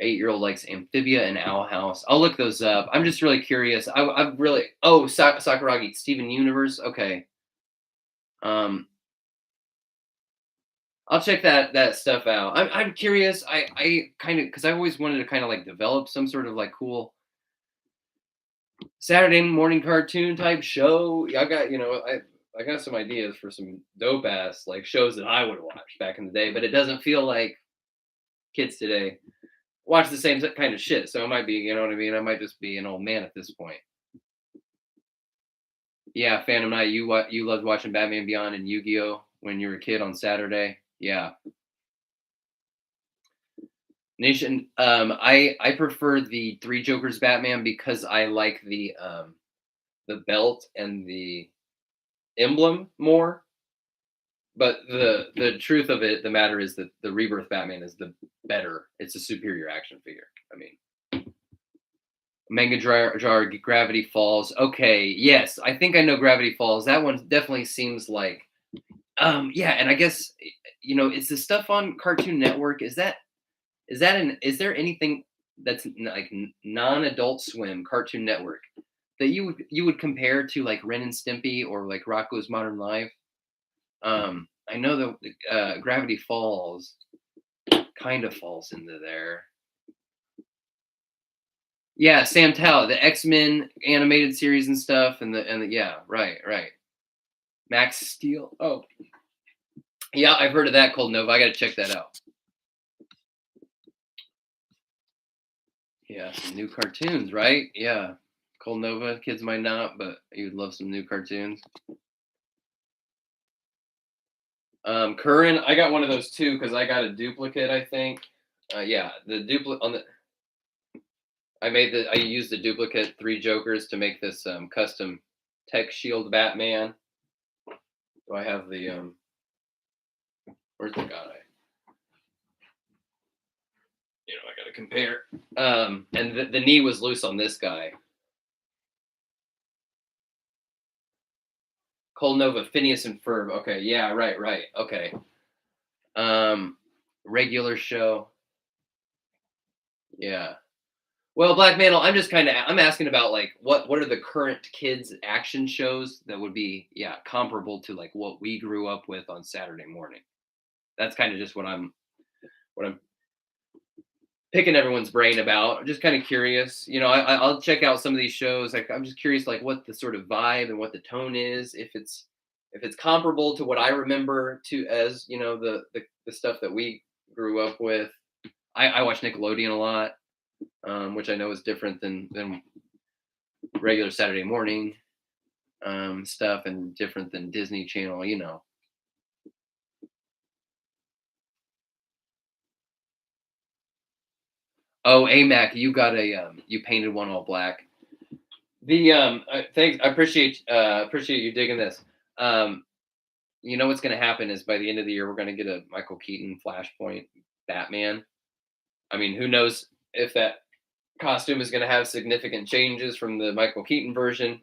8-year-old likes Amphibia and Owl House. I'll look those up. I'm just really curious. I'm really Sakuragi, Steven Universe. Okay. I'll check that stuff out. I'm curious. I kind of because I always wanted to kind of like develop some sort of like cool Saturday morning cartoon type show. I got I got some ideas for some dope ass like shows that I would watch back in the day, but it doesn't feel like kids today watch the same kind of shit. So it might be, you know what I mean? I might just be an old man at this point. Yeah, Phantom Knight, you loved watching Batman Beyond and Yu-Gi-Oh when you were a kid on Saturday. Yeah. Nation, I prefer the Three Jokers Batman because I like the belt and the emblem more. But the truth of it, the matter is that the Rebirth Batman is the better. It's a superior action figure. I mean, Manga Jar Gravity Falls. Okay, yes, I think I know Gravity Falls. That one definitely seems like yeah, and I guess it's the stuff on Cartoon Network. Is there anything that's like non-adult swim Cartoon Network that you would compare to like Ren and Stimpy or like Rocko's Modern Life? I know that Gravity Falls kind of falls into there. Yeah, Sam Tao, the X-Men animated series and stuff, and the yeah, right. Max Steel. Oh, yeah, I've heard of that. Cold Nova. I got to check that out. Yeah, some new cartoons, right? Yeah, Cold Nova. Kids might not, but you'd love some new cartoons. Curran, I got one of those too because I got a duplicate. I think. Yeah, the duplicate on the. I used the duplicate 3 Jokers to make this custom Tech Shield Batman. Do I have the where's the guy? I gotta compare. And the knee was loose on this guy. Cold Nova, Phineas and Ferb. Okay, yeah, right. Okay. Regular show. Yeah. Well, Black Mantle, I'm asking about like what are the current kids action shows that would be comparable to like what we grew up with on Saturday morning. That's kind of just what I'm picking everyone's brain about. I'm just kind of curious. I'll check out some of these shows. Like I'm just curious like what the sort of vibe and what the tone is, if it's comparable to what I remember to as, the stuff that we grew up with. I watch Nickelodeon a lot. Which I know is different than regular Saturday morning stuff and different than Disney Channel. Oh, AMAC, you got you painted one all black. The thanks, I appreciate you digging this. Um, what's going to happen is by the end of the year we're going to get a Michael Keaton Flashpoint Batman. I mean, who knows if that costume is going to have significant changes from the Michael Keaton version.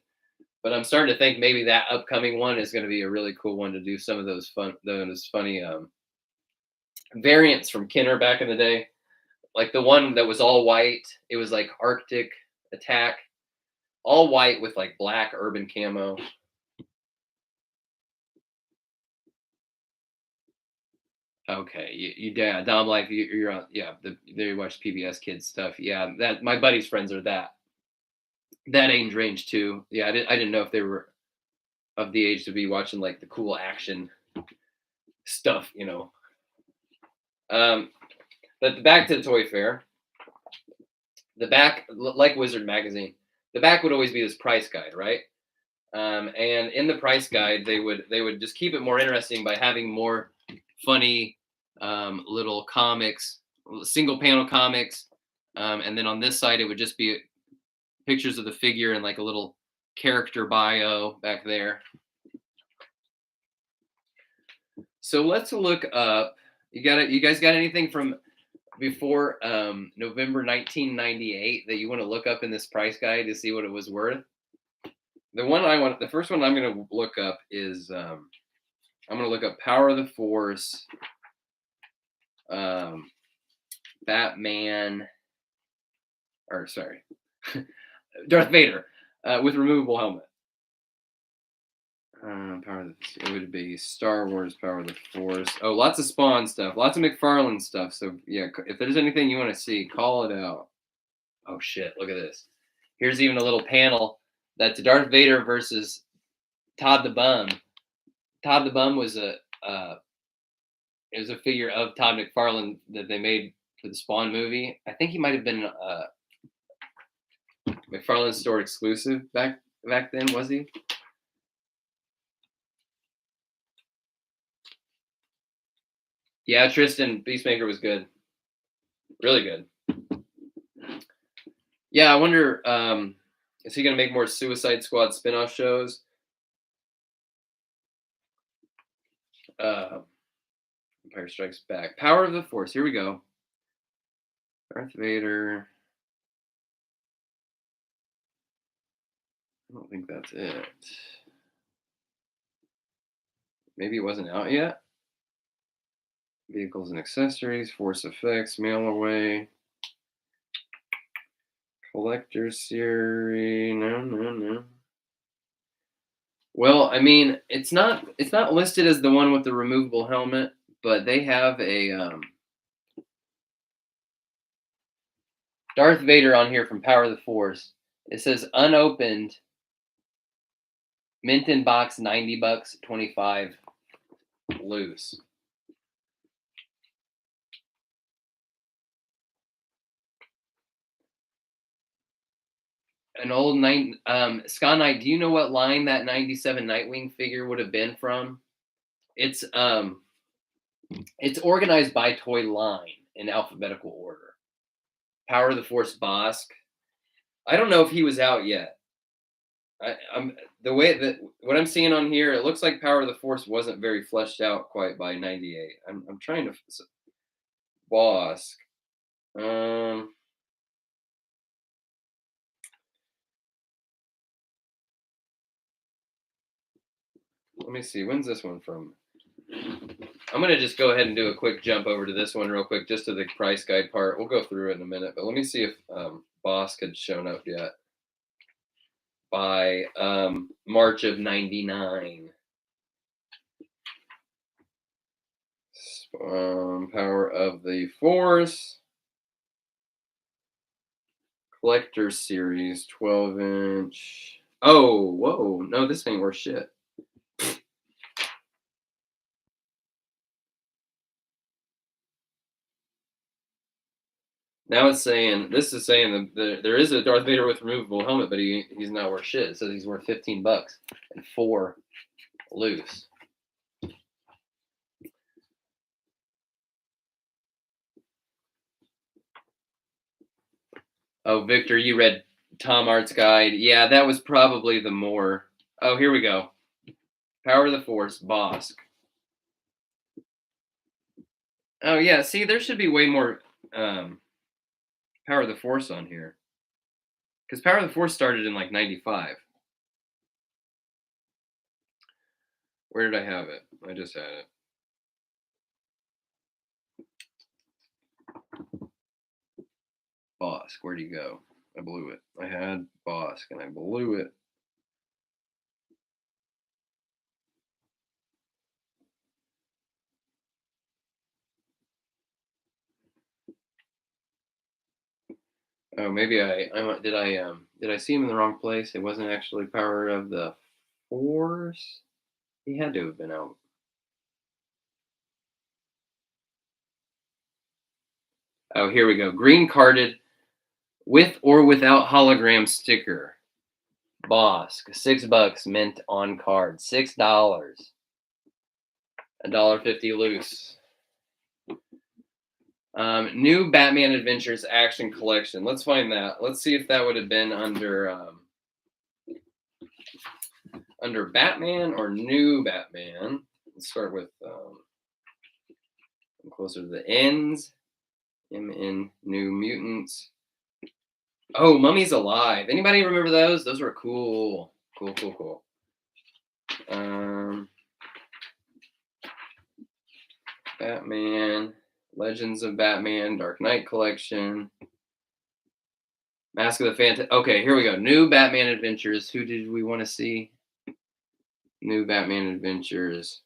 But I'm starting to think maybe that upcoming one is going to be a really cool one to do some of those funny variants from Kenner back in the day, like the one that was all white. It was like Arctic Attack, all white with like black urban camo. Okay, yeah, Dom Life, you're on. Yeah, they watch PBS Kids stuff. Yeah, that my buddy's friends are that age range too. Yeah, I didn't know if they were of the age to be watching like the cool action stuff. But back to the Toy Fair, the back, like Wizard Magazine, the back would always be this price guide, right? And in the price guide, they would just keep it more interesting by having more funny little comics, single panel comics, and then on this side it would just be pictures of the figure and like a little character bio back there. So let's look up. You guys got anything from before November 1998 that you want to look up in this price guide to see what it was worth? The first one I'm going to look up is I'm going to look up Power of the Force, Batman, or sorry, Darth Vader with removable helmet. It would be Star Wars Power of the Force. Oh, lots of Spawn stuff, lots of McFarlane stuff. So yeah, if there's anything you want to see, call it out. Oh shit! Look at this. Here's even a little panel that's Darth Vader versus Todd the Bum. Todd the Bum was a figure of Todd McFarlane that they made for the Spawn movie. I think he might have been a McFarlane store exclusive back then. Was he? Yeah, Tristan Peacemaker was good, really good. Yeah, I wonder, is he gonna make more Suicide Squad spinoff shows? Empire Strikes Back. Power of the Force. Here we go. Darth Vader. I don't think that's it. Maybe it wasn't out yet. Vehicles and accessories, Force effects, mail away, collector series. No. Well, I mean, it's not listed as the one with the removable helmet, but they have a Darth Vader on here from Power of the Force. It says unopened, mint in box, $90, 25 loose. An old Scott Knight, do you know what line that 97 Nightwing figure would have been from? It's organized by toy line in alphabetical order. Power of the Force Bosk. I don't know if he was out yet. I'm the way that what I'm seeing on here, it looks like Power of the Force wasn't very fleshed out quite by 98. I'm trying to Bosk. Let me see. When's this one from? I'm going to just go ahead and do a quick jump over to this one real quick, just to the price guide part. We'll go through it in a minute, but let me see if Bosk had shown up yet by March of 99. Power of the Force. Collector Series, 12-inch. Oh, whoa. No, this ain't worth shit. Now it's saying, this is saying that there is a Darth Vader with removable helmet, but he's not worth shit. It says he's worth $15 and 4 loose. Oh, Victor, you read Tom Art's guide. Yeah, that was probably the more. Oh, here we go. Power of the Force, Bosk. Oh, yeah. See, there should be way more Power of the Force on here. Because Power of the Force started in like 95. Where did I have it? I just had it. Bosk, where'd he go? I blew it. I had Bosk and I blew it. Oh, maybe did I see him in the wrong place? It wasn't actually Power of the Force. He had to have been out. Oh, here we go. Green carded with or without hologram sticker. Bosk, $6 mint on card. $6. $1.50 loose. New Batman Adventures Action Collection. Let's find that. Let's see if that would have been under Batman or New Batman. Let's start with closer to the ends. in New Mutants. Oh, Mummy's Alive. Anybody remember those? Those were cool. Cool. Batman, Legends of Batman, Dark Knight Collection, Mask of the Phantom. Okay, here we go. New Batman Adventures. Who did we want to see? New Batman Adventures.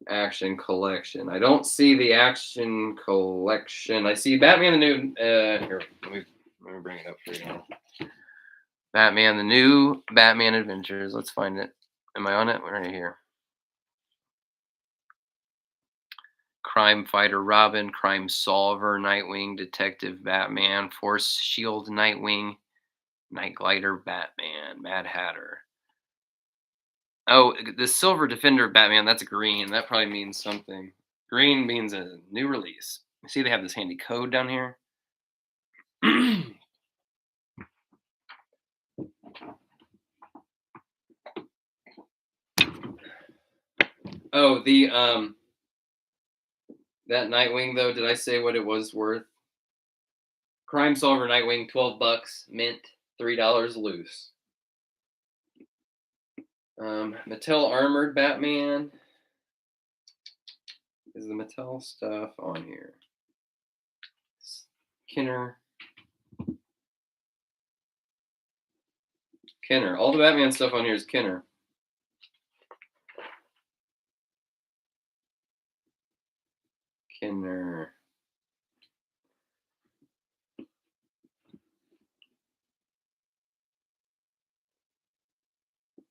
Action Collection. I don't see the Action Collection. I see Batman the New. Here, let me bring it up for you now. Batman the New Batman Adventures. Let's find it. Am I on it? We're right here. Crime Fighter Robin, Crime Solver Nightwing, Detective Batman, Force Shield Nightwing, Night Glider Batman, Mad Hatter. Oh, the Silver Defender Batman, that's green. That probably means something. Green means a new release. See, they have this handy code down here. Oh, the that Nightwing though, did I say what it was worth? Crime Solver Nightwing, $12, mint, $3 loose. Mattel Armored Batman. Is the Mattel stuff on here? Kenner. All the Batman stuff on here is Kenner.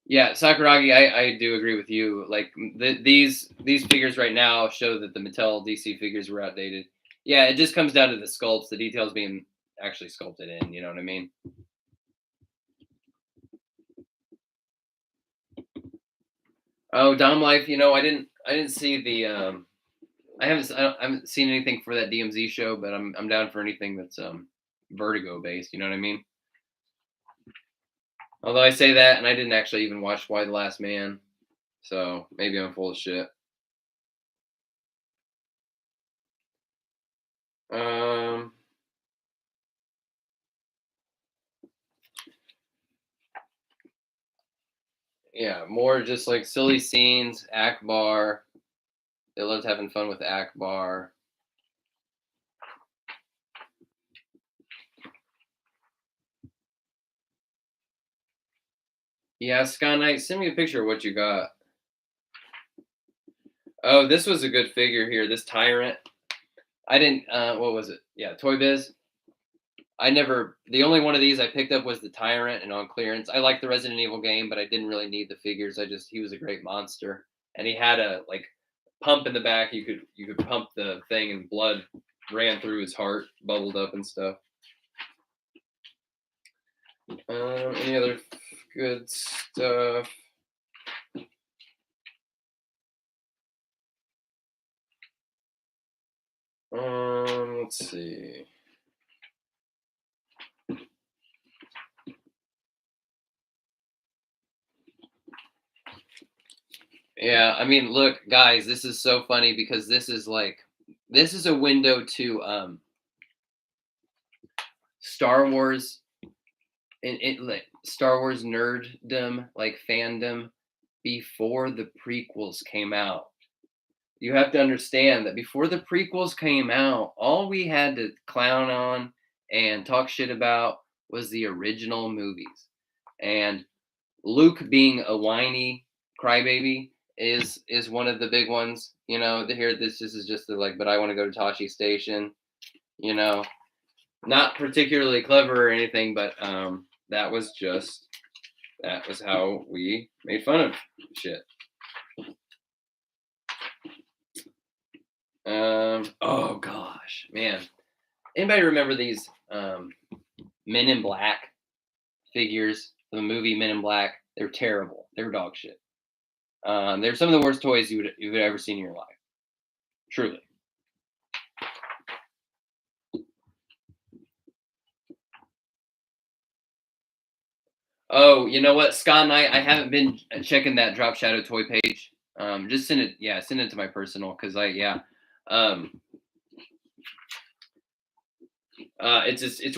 Yeah, Sakuragi, I do agree with you. Like these figures right now show that the Mattel DC figures were outdated. Yeah, it just comes down to the sculpts, the details being actually sculpted in. You know what I mean? Oh, Dahhm Life. You know, I didn't see the. I haven't seen anything for that DMZ show, but I'm down for anything that's Vertigo based. You know what I mean? Although I say that, and I didn't actually even watch Why the Last Man, so maybe I'm full of shit. Yeah, more just like silly scenes. Akbar, they loved having fun with Akbar. Yeah, Sky Knight, send me a picture of what you got. Oh, this was a good figure here. This Tyrant. I didn't. What was it? Yeah, Toy Biz. The only one of these I picked up was the Tyrant and on clearance. I like the Resident Evil game, but I didn't really need the figures. He was a great monster, and he had a like pump in the back. You could pump the thing, and blood ran through his heart, bubbled up and stuff. Any other good stuff? Let's see. Yeah, I mean, look, guys, this is so funny because this is a window to Star Wars and like Star Wars nerddom, like fandom before the prequels came out. You have to understand that before the prequels came out, all we had to clown on and talk shit about was the original movies. And Luke being a whiny crybaby is one of the big ones. You know, here this is just like, but I want to go to Tashi Station. You know, not particularly clever or anything, but that was how we made fun of shit. Oh gosh, man. Anybody remember these Men in Black figures? The movie Men in Black. They're terrible. They're dog shit. They're some of the worst toys you've ever seen in your life. Truly. Oh, you know what, Scott Knight? I haven't been checking that Drop Shadow toy page. Just send it. Yeah, send it to my personal because it's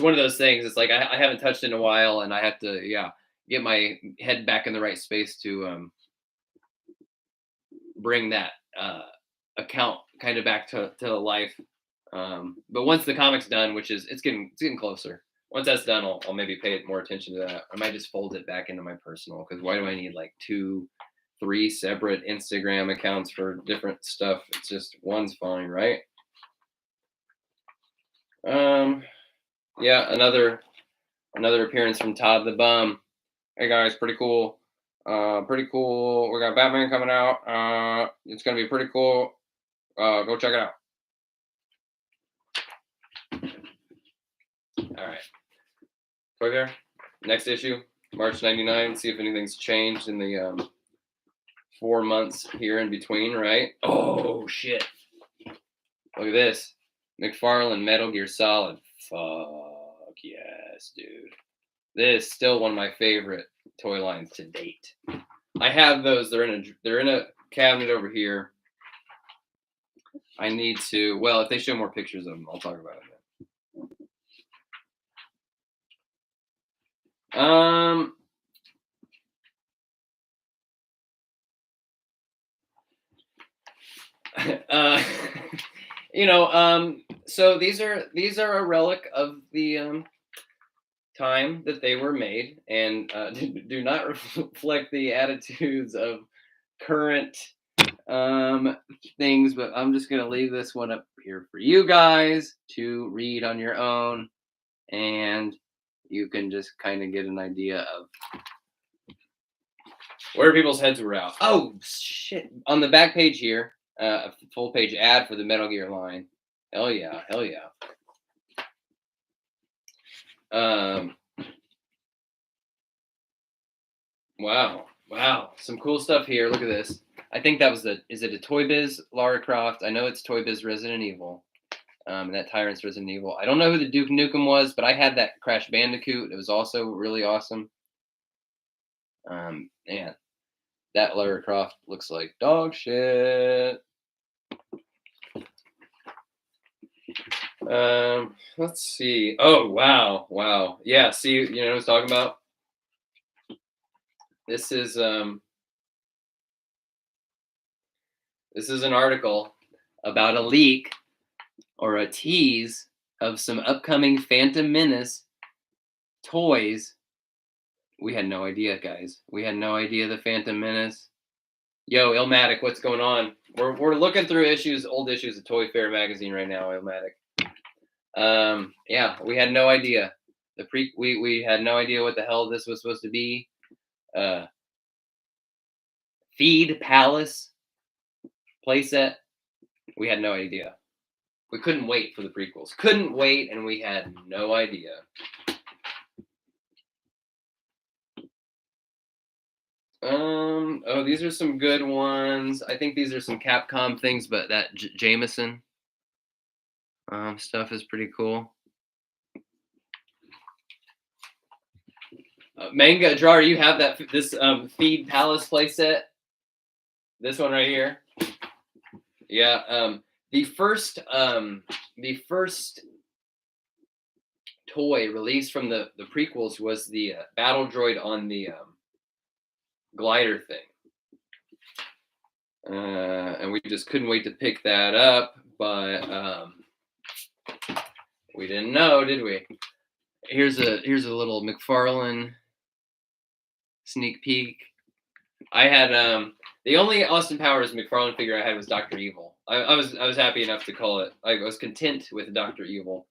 one of those things. It's like I haven't touched in a while, and I have to get my head back in the right space to bring that account kind of back to life. But once the comic's done, which is it's getting closer. Once that's done, I'll maybe pay more attention to that. I might just fold it back into my personal because why do I need like 2-3 separate Instagram accounts for different stuff? It's just one's fine, right? Yeah, another appearance from Todd the Bum. Hey guys, pretty cool. Pretty cool. We got Batman coming out. It's gonna be pretty cool. Go check it out. All right. Toyfare, next issue, March '99. See if anything's changed in the 4 months here in between, right? Oh shit! Look at this, McFarlane Metal Gear Solid. Fuck yes, dude. This is still one of my favorite toy lines to date. I have those. They're in a cabinet over here. I need to, well, if they show more pictures of them, I'll talk about it. So these are a relic of the time that they were made, and do not reflect the attitudes of current things. But I'm just gonna leave this one up here for you guys to read on your own, and you can just kind of get an idea of where people's heads were at. Oh shit! On the back page here, a full page ad for the Metal Gear line. Hell yeah! Hell yeah! Wow! Some cool stuff here. Look at this. I think that was is it a Toy Biz Lara Croft? I know it's Toy Biz Resident Evil. That Tyrant's Resident Evil. I don't know who the Duke Nukem was, but I had that Crash Bandicoot. It was also really awesome. Man, that Lara Croft looks like dog shit. Let's see. Oh, wow. Yeah, see, you know what I was talking about? This is an article about a leak or a tease of some upcoming Phantom Menace toys. We had no idea, guys. We had no idea the Phantom Menace. Yo, Illmatic, what's going on? We're looking through old issues of Toyfare Magazine right now, Illmatic. Yeah, we had no idea. We had no idea what the hell this was supposed to be. Feed Palace playset. We had no idea. We couldn't wait for the prequels. Couldn't wait, and we had no idea. Oh, these are some good ones. I think these are some Capcom things, but that Jameson stuff is pretty cool. Manga Jar, you have this Feed Palace playset. This one right here. Yeah. The first toy released from the prequels was the battle droid on the glider thing. And we just couldn't wait to pick that up, but we didn't know, did we? Here's a little McFarlane sneak peek. I had the only Austin Powers McFarlane figure I had was Dr. Evil. I was happy enough to call it. I was content with Dr. Evil.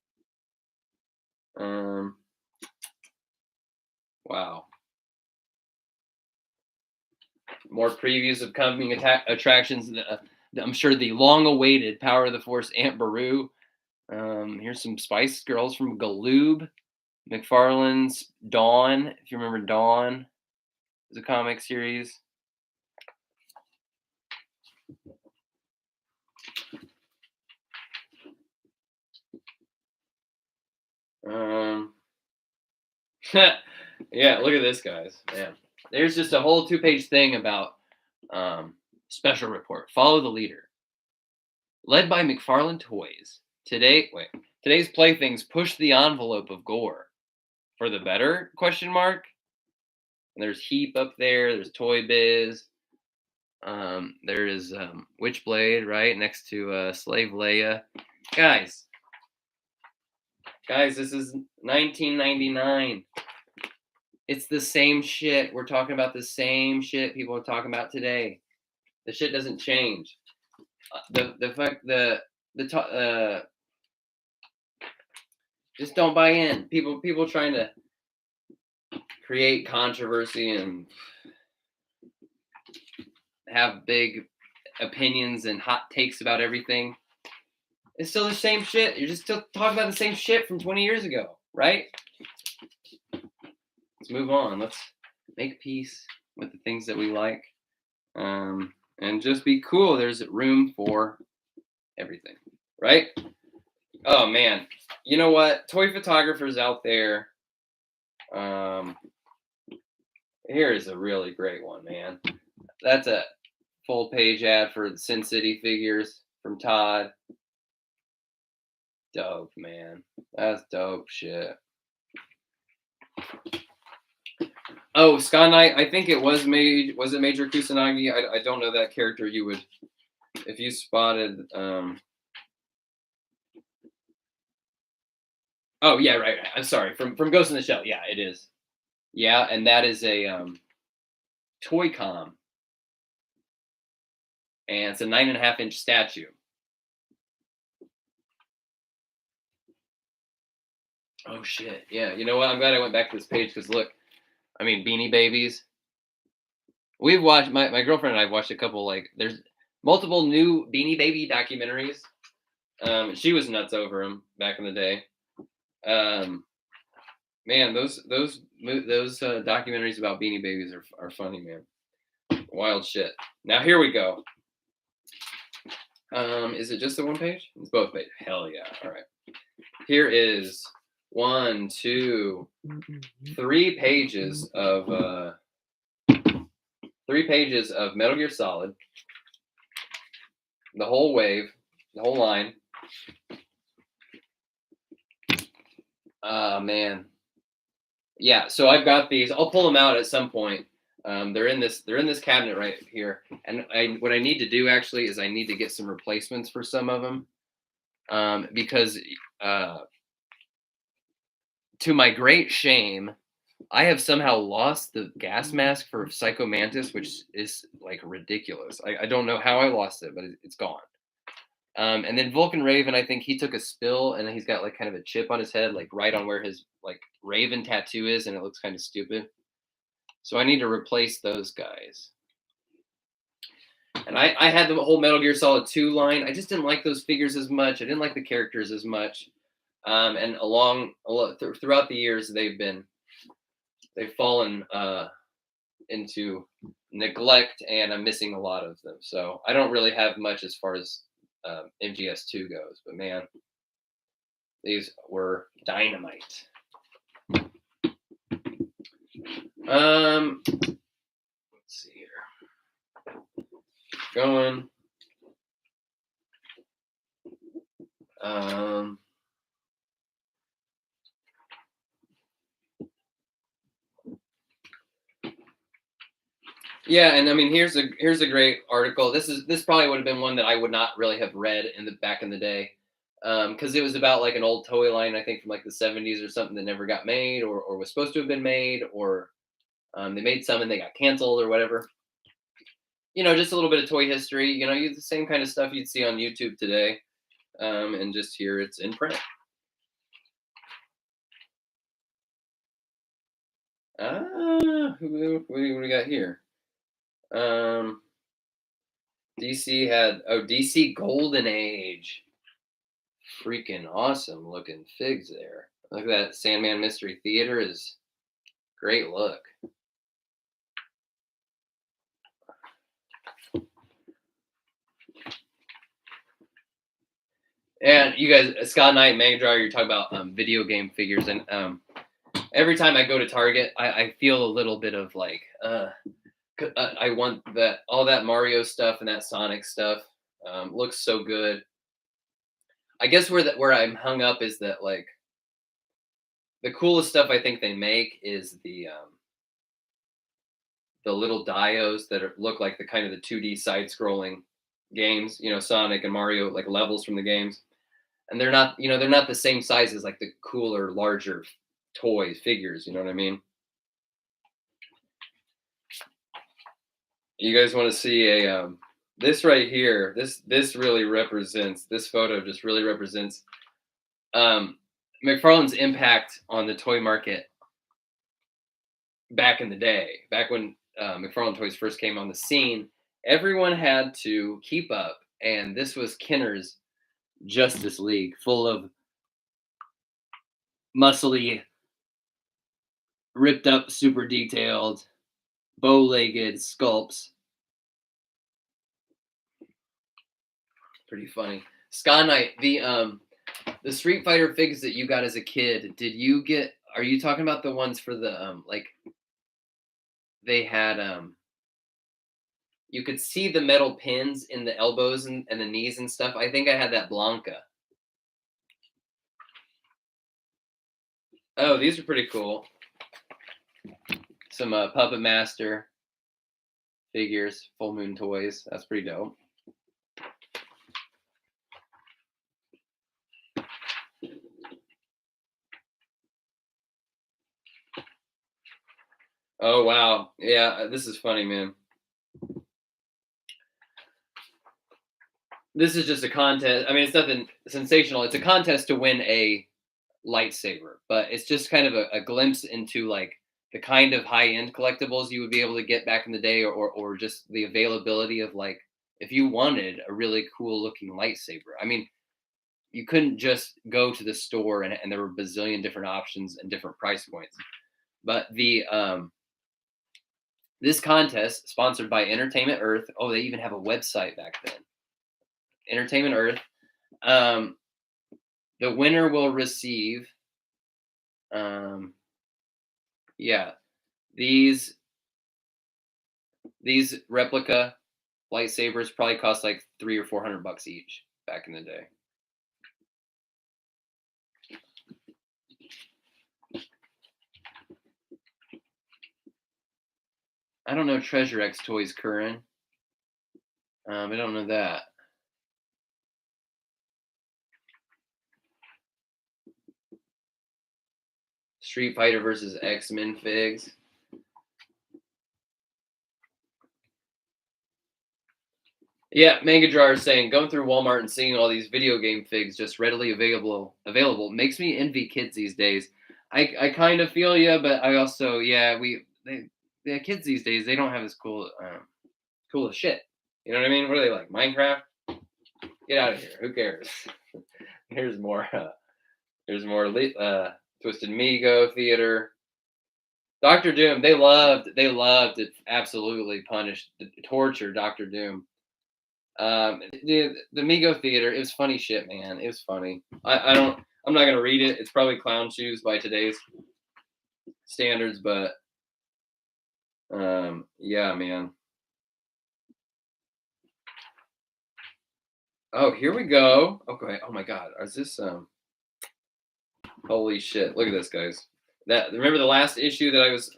Wow. More previews of coming attractions. I'm sure the long-awaited Power of the Force Aunt Beru. Here's some Spice Girls from Galoob. McFarlane's Dawn, if you remember Dawn, is a comic series. Yeah, look at this, guys. Man, there's just a whole 2-page thing about special report. Follow the leader. Led by McFarlane Toys. Today's playthings push the envelope of gore. For the better? Question mark. And there's Heap up there. There's Toy Biz. There is Witchblade right next to Slave Leia. Guys, this is 1999. It's the same shit. We're talking about the same shit people are talking about today. The shit doesn't change. Just don't buy in. People trying to create controversy and have big opinions and hot takes about everything. It's still the same shit. You're just still talking about the same shit from 20 years ago, right? Let's move on. Let's make peace with the things that we like, and just be cool. There's room for everything, right? Oh man, you know what? Toy photographers out there. Here is a really great one, man. That's a full page ad for the Sin City figures from Todd. Dope, man. That's dope shit. Oh, Sky Knight, I think it was made. Was it Major Kusanagi? I don't know that character. You would, if you spotted. Oh yeah, right. I'm sorry. From Ghost in the Shell. Yeah, it is. Yeah, and that is a Toy-Com, and it's a 9.5-inch statue. Oh shit! Yeah, you know what? I'm glad I went back to this page because look, I mean, Beanie Babies. We've watched my girlfriend and I've watched a couple. Like, there's multiple new Beanie Baby documentaries. She was nuts over them back in the day. Man, those documentaries about Beanie Babies are funny, man. Wild shit. Now here we go. Is it just the one page? It's both pages. Hell yeah! All right. Here is 1, 2, 3 pages of 3 pages of Metal Gear Solid. The whole wave, the whole line. Man. Yeah, so I've got these. I'll pull them out at some point. They're in this cabinet right here. And what I need to do actually is I need to get some replacements for some of them. Because to my great shame, I have somehow lost the gas mask for Psycho Mantis, which is like ridiculous. I don't know how I lost it, but it's gone. And then Vulcan Raven, I think he took a spill and he's got like kind of a chip on his head, like right on where his like Raven tattoo is, and it looks kind of stupid. So I need to replace those guys. And I had the whole Metal Gear Solid 2 line. I just didn't like those figures as much. I didn't like the characters as much. And throughout the years, they've fallen into neglect, and I'm missing a lot of them. So I don't really have much as far as MGS2 goes, but man, these were dynamite. Let's see here. Going. Yeah, and I mean, here's a great article. This probably would have been one that I would not really have read back in the day, because it was about like an old toy line, I think from like the 70s or something that never got made, or was supposed to have been made, or they made some and they got canceled or whatever. You know, just a little bit of toy history. You know, the same kind of stuff you'd see on YouTube today, and just here it's in print. What do we got here? DC had DC Golden Age. Freaking awesome looking figs there. Look at that. Sandman Mystery Theater is great look. And you guys, Scott Knight, Mega Drive, you're talking about video game figures, and every time I go to Target, I feel a little bit of like, I want all that Mario stuff and that Sonic stuff. Looks so good. I guess where I'm hung up is that like the coolest stuff I think they make is the little dios that look like the kind of the 2D side-scrolling games. You know, Sonic and Mario, like levels from the games, and they're not the same size as like the cooler, larger toys figures. You know what I mean? You guys want to see a this right here? This really represents, this photo just really represents McFarlane's impact on the toy market back in the day, back when McFarlane Toys first came on the scene. Everyone had to keep up, and this was Kenner's Justice League, full of muscly, ripped up, super detailed, bow-legged sculpts. Pretty funny. Sky Knight, the Street Fighter figs that you got as a kid, did you get? Are you talking about the ones for the like? They had you could see the metal pins in the elbows and the knees and stuff. I think I had that Blanca. Oh, these are pretty cool. Some Puppet Master figures, Full Moon Toys. That's pretty dope. Oh, wow. Yeah, this is funny, man. This is just a contest. I mean, it's nothing sensational. It's a contest to win a lightsaber, but it's just kind of a glimpse into like the kind of high-end collectibles you would be able to get back in the day, or just the availability of like if you wanted a really cool looking lightsaber. I mean, you couldn't just go to the store and there were a bazillion different options and different price points. But the this contest sponsored by Entertainment Earth. Oh, they even have a website back then. Entertainment Earth. The winner will receive yeah, these replica lightsabers probably cost like $300 or $400 each back in the day. I don't know Treasure X Toys, Curran. I don't know that. Street Fighter versus X-Men figs. Yeah, Manga Jar is saying going through Walmart and seeing all these video game figs just readily available makes me envy kids these days. I kind of feel you, but I also the kids these days, they don't have as cool as shit. You know what I mean? What are they like? Minecraft? Get out of here. Who cares? Here's more. Here's more. Twisted Mego Theater. Dr. Doom. They loved to absolutely punish, torture Dr. Doom. The Mego Theater. It was funny shit, man. It was funny. I'm not gonna read it. It's probably clown shoes by today's standards, but yeah, man. Oh, here we go. Okay. Oh my God. Is this Holy shit! Look at this, guys. Remember the last issue that I was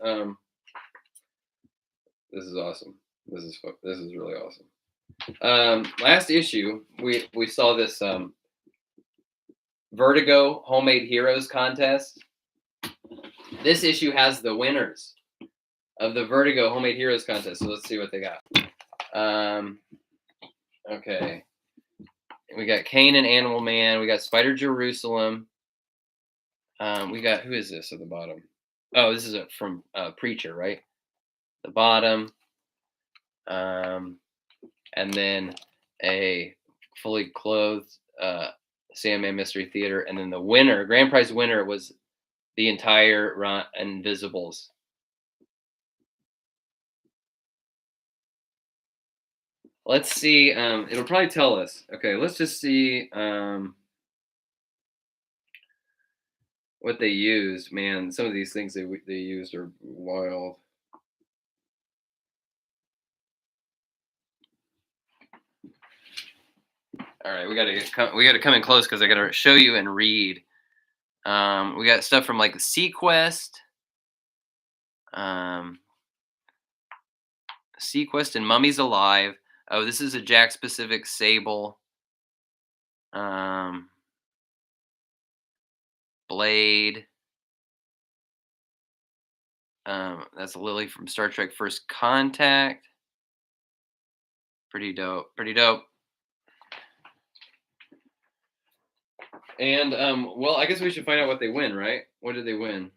This is awesome. This is really awesome. Last issue we saw this Vertigo Homemade Heroes contest. This issue has the winners of the Vertigo Homemade Heroes contest. So let's see what they got. Okay. We got Kane and Animal Man. We got Spider Jerusalem. We got, who is this at the bottom? Oh, this is from Preacher, right? The bottom. And then a fully clothed Sandman Mystery Theater. And then the winner, grand prize winner, was the entire run Invisibles. Let's see. It'll probably tell us. Okay, let's just see what they used. Man, some of these things they used are wild. All right, we gotta come in close because I gotta show you and read. We got stuff from like Sequest, Sequest and Mummies Alive. Oh, this is a Jack specific Sable. Blade. That's Lily from Star Trek First Contact. Pretty dope. Pretty dope. And well, I guess we should find out what they win, right? What did they win?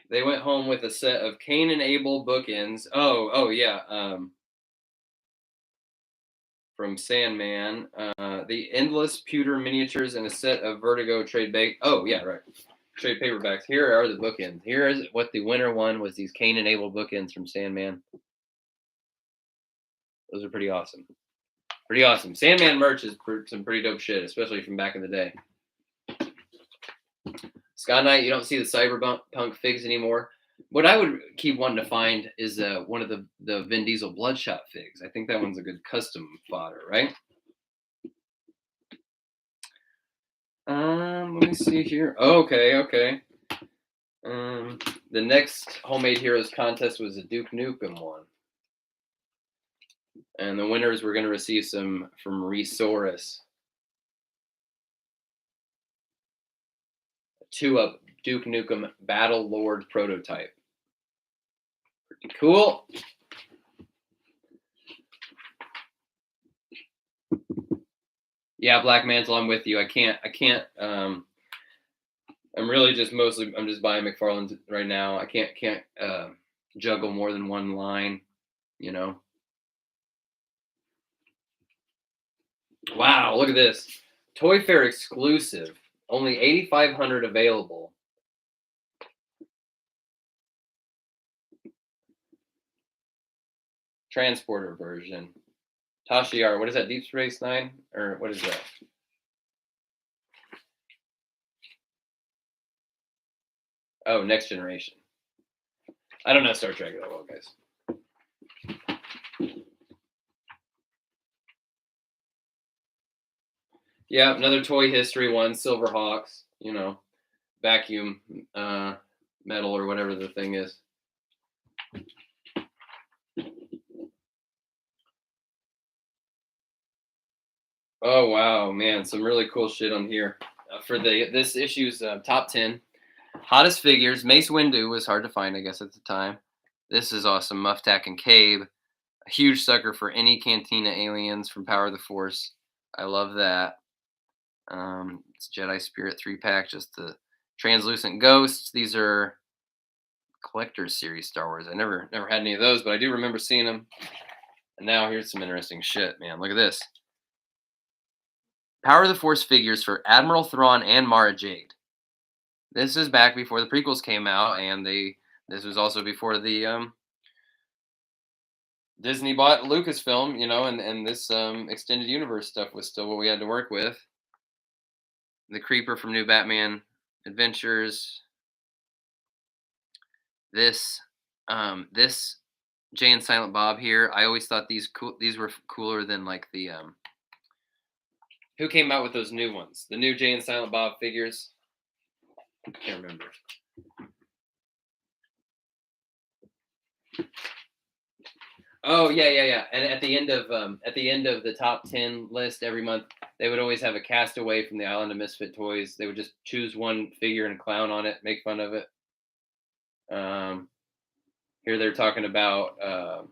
They went home with a set of Cain and Abel bookends. Oh yeah. From Sandman, the Endless Pewter miniatures and a set of Vertigo trade trade paperbacks. Here are the bookends. Here is what the winner won, was these Cain and Abel bookends from Sandman. Those are pretty awesome. Pretty awesome. Sandman merch is some pretty dope shit, especially from back in the day. Sky Knight, you don't see the cyberpunk figs anymore. What I would keep wanting to find is one of the Vin Diesel Bloodshot figs. I think that one's a good custom fodder, right? Let me see here. Okay, okay. The next Homemade Heroes contest was a Duke Nukem one. And the winners were going to receive some from Resource. A 2-up Duke Nukem Battle Lord prototype. Pretty cool. Yeah, Black Mantle, I'm with you. I can't, I'm really just I'm just buying McFarlane's right now. I can't juggle more than one line, you know. Wow, look at this. Toyfare exclusive. Only 8,500 available. Transporter version. Tashiar, what is that? Deep Space Nine? Or what is that? Oh, Next Generation. I don't know Star Trek that well, guys. Yeah, another Toy History one, Silverhawks, you know, vacuum metal or whatever the thing is. Oh wow, man, some really cool shit on here for this issue's top 10 hottest figures. Mace Windu was hard to find, I guess, at the time. This is awesome. Muftak and Cabe, a huge sucker for any Cantina aliens from Power of the Force. I love that. It's Jedi Spirit 3-pack, just the translucent ghosts. These are collector's series Star Wars. I never had any of those, but I do remember seeing them. And now here's some interesting shit, man. Look at this. Power of the Force figures for Admiral Thrawn and Mara Jade. This is back before the prequels came out, and this was also before the Disney bought Lucasfilm, you know, and this extended universe stuff was still what we had to work with. The Creeper from New Batman Adventures. This Jay and Silent Bob here. I always thought these were cooler than like the who came out with those new ones? The new Jay and Silent Bob figures. I can't remember. Oh yeah. And at the end of the top 10 list every month, they would always have a castaway from the Island of Misfit Toys. They would just choose one figure and clown on it, make fun of it. Here they're talking about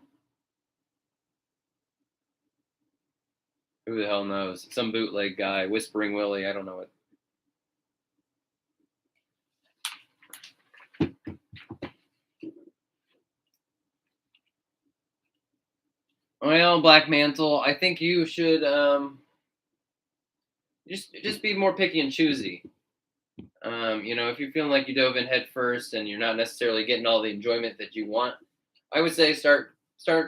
who the hell knows? Some bootleg guy, Whispering Willie. I don't know it. Well, Black Mantle, I think you should just be more picky and choosy. You know, if you're feeling like you dove in head first and you're not necessarily getting all the enjoyment that you want, I would say start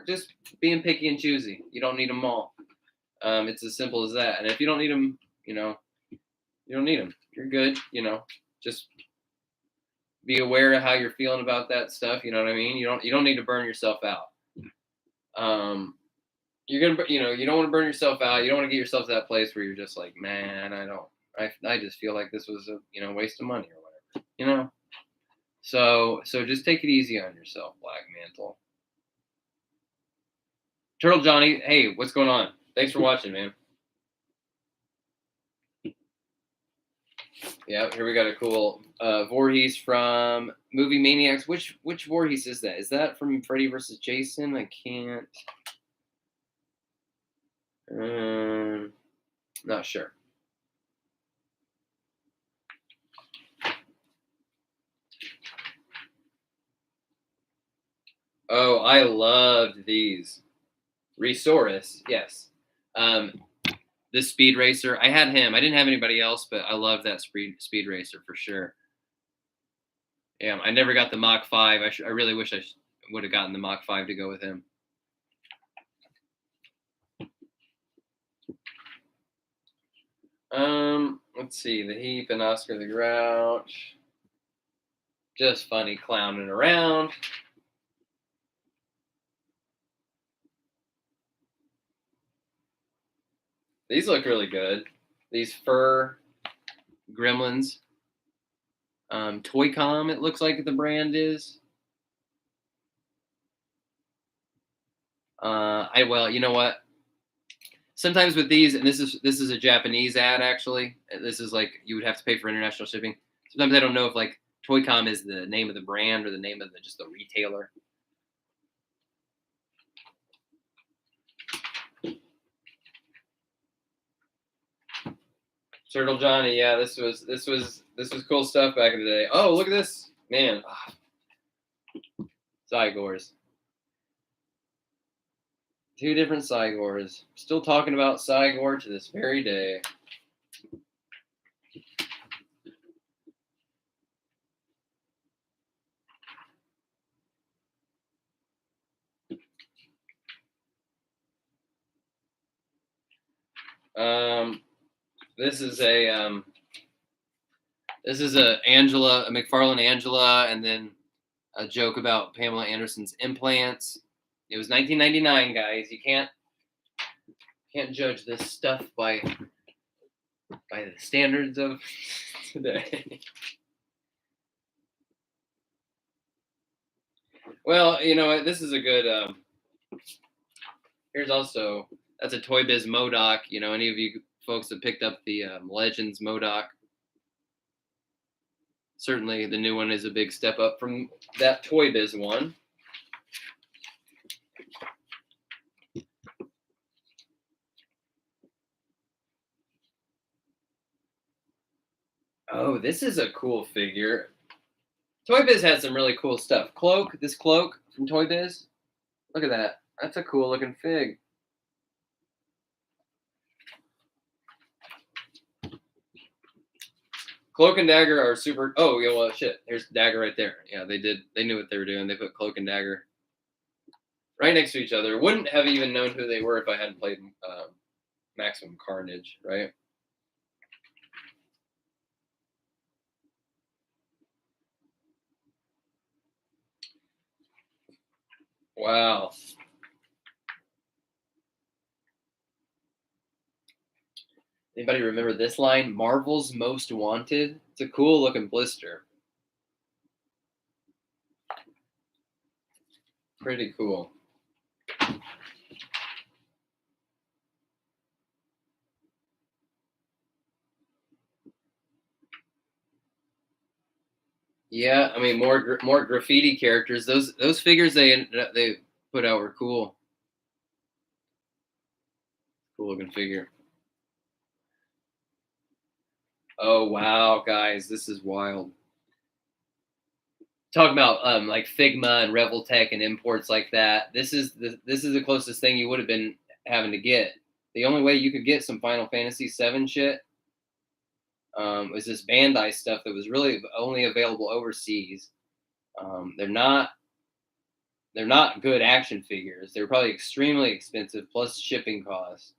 just being picky and choosy. You don't need them all. It's as simple as that. And if you don't need them, you know, you don't need them. You're good. You know, just be aware of how you're feeling about that stuff. You know what I mean? You don't need to burn yourself out. You're gonna, you know, you don't want to burn yourself out. You don't want to get yourself to that place where you're just like, man, I just feel like this was a, you know, waste of money or whatever, you know. So just take it easy on yourself, Black Mantle. Turtle Johnny, hey, what's going on? Thanks for watching, man. Yeah, here we got a cool Voorhees from Movie Maniacs. Which Voorhees is that? Is that from Freddy vs. Jason? I can't. Not sure. Oh, I loved these. Resaurus, yes. This Speed Racer, I had him. I didn't have anybody else, but I love that Speed Racer for sure. Yeah, I never got the Mach 5. I really wish I would have gotten the Mach 5 to go with him. Let's see, the Heap and Oscar the Grouch. Just funny clowning around. These look really good. These fur gremlins. Toycom, it looks like the brand is. Well, you know what? Sometimes with these, and this is a Japanese ad actually. This is like you would have to pay for international shipping. Sometimes I don't know if like Toycom is the name of the brand or the name of just the retailer. Turtle Johnny, yeah, this was cool stuff back in the day. Oh, look at this, man. Cygors. Two different Cygors. Still talking about Cygor to this very day. This is a Angela, a McFarlane Angela, and then a joke about Pamela Anderson's implants. It was 1999, guys. You can't judge this stuff by the standards of today. Well, you know what? This is a good. Here's also, that's a Toy Biz Modoc. You know, any of you folks that picked up the Legends Modoc, certainly the new one is a big step up from that Toy Biz one. Oh, this is a cool figure. Toy Biz had some really cool stuff. This cloak from Toy Biz. Look at that. That's a cool looking fig. Cloak and Dagger are super. Oh, yeah, well, shit. Here's Dagger right there. Yeah, they did. They knew what they were doing. They put Cloak and Dagger right next to each other. Wouldn't have even known who they were if I hadn't played Maximum Carnage, right? Wow. Anybody remember this line? Marvel's Most Wanted. It's a cool looking blister. Pretty cool. Yeah, I mean more graffiti characters. Those figures they put out were cool. Cool looking figure. Oh wow, guys, this is wild. Talk about like Figma and Reveltech and imports like that. This is the closest thing you would have been having to get. The only way you could get some Final Fantasy VII shit was this Bandai stuff that was really only available overseas. They're not good action figures. They're probably extremely expensive plus shipping costs.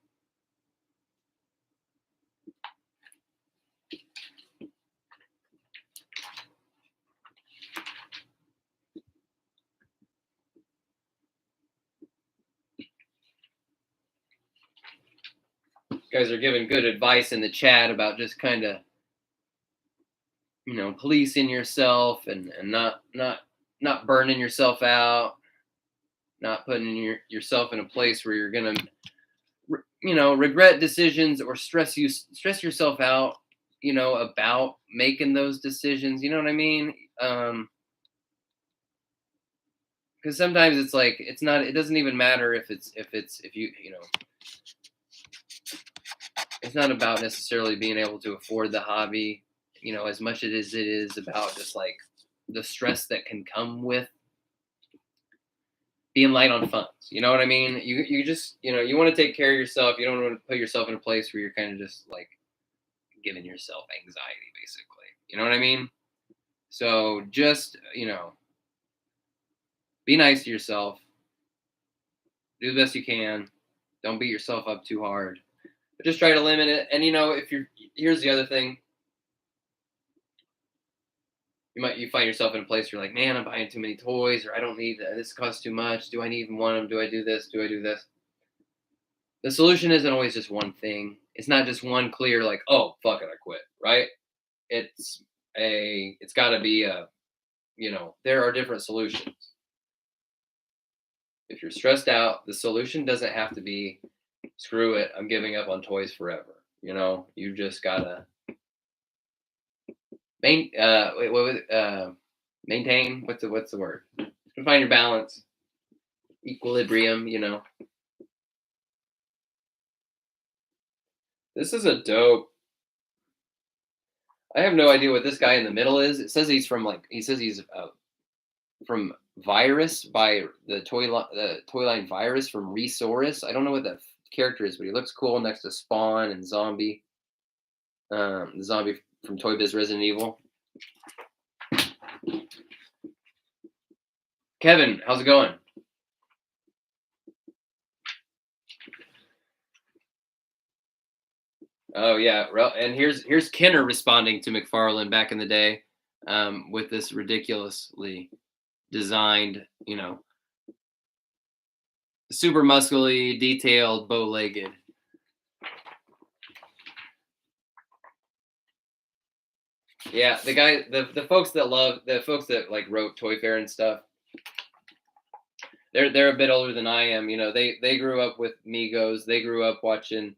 You guys are giving good advice in the chat about just kind of, you know, policing yourself and not burning yourself out, not putting yourself in a place where you're gonna, you know, regret decisions or stress yourself out, you know, about making those decisions. You know what I mean? Because sometimes it's like it doesn't even matter if you know, it's not about necessarily being able to afford the hobby, you know, as much as it is about just like the stress that can come with being light on funds. You know what I mean? You just, you know, you want to take care of yourself. You don't want to put yourself in a place where you're kind of just like giving yourself anxiety, basically. You know what I mean? So just, you know, be nice to yourself. Do the best you can. Don't beat yourself up too hard. But just try to limit it. And you know, here's the other thing. you find yourself in a place where you're like, man, I'm buying too many toys, or I don't need this, costs too much. Do I even want them? Do I do this? Do I do this? The solution isn't always just one thing. It's not just one clear like, oh fuck it, I quit, right? It's got to be a, there are different solutions. If you're stressed out, the solution doesn't have to be screw it, I'm giving up on toys forever. You just gotta maintain. What's the word? Find your balance, equilibrium. This is a dope. I have no idea what this guy in the middle is. It says he's from from Virus by the toy line Virus from Resaurus. I don't know what that character is, but he looks cool next to Spawn and Zombie. The zombie from Toy Biz Resident Evil. Kevin, how's it going? Oh yeah, and here's Kenner responding to McFarlane back in the day, with this ridiculously designed, super muscly, detailed, bow-legged. Yeah, the folks that like wrote Toyfare and stuff, they're a bit older than I am. They grew up with Migos. They grew up watching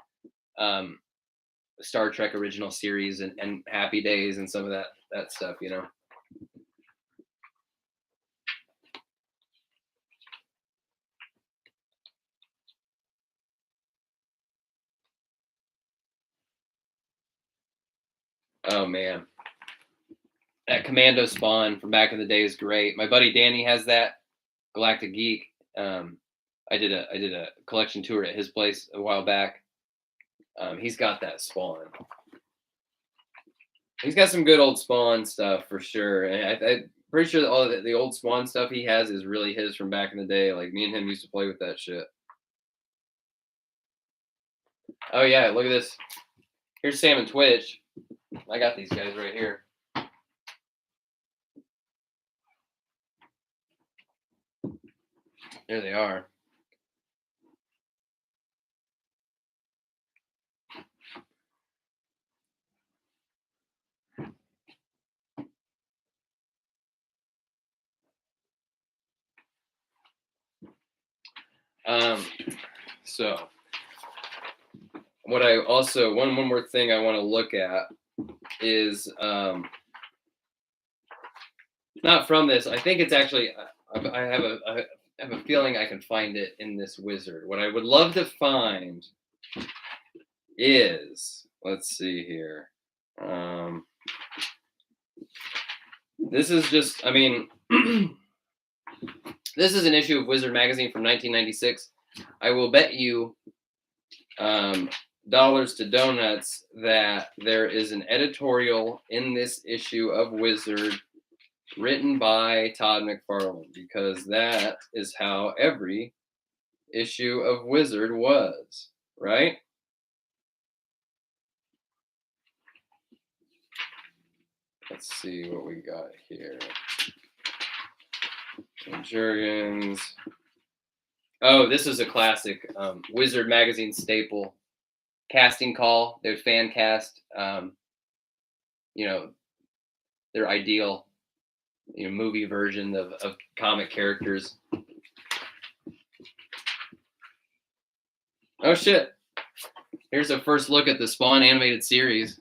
Star Trek original series and Happy Days and some of that stuff. Oh man, that Commando Spawn from back in the day is great. My buddy Danny has that. Galactic Geek. I did a collection tour at his place a while back. He's got that Spawn. He's got some good old Spawn stuff for sure. And I'm pretty sure that all the old Spawn stuff he has is really his from back in the day. Like me and him used to play with that shit. Oh yeah, look at this. Here's Sam and Twitch. I got these guys right here. There they are. So what I also one more thing I want to look at is not from this. I think it's actually I have a feeling I can find it in this wizard. What I would love to find is, let's see here. This is just, I mean, this is an issue of Wizard Magazine from 1996. I will bet you dollars to donuts that there is an editorial in this issue of Wizard written by Todd McFarlane, because that is how every issue of Wizard was, right? Let's see what we got here. Jurgens. Oh, this is a classic Wizard Magazine staple. Casting call, their fan cast, their ideal, movie version of comic characters. Oh shit! Here's a first look at the Spawn animated series.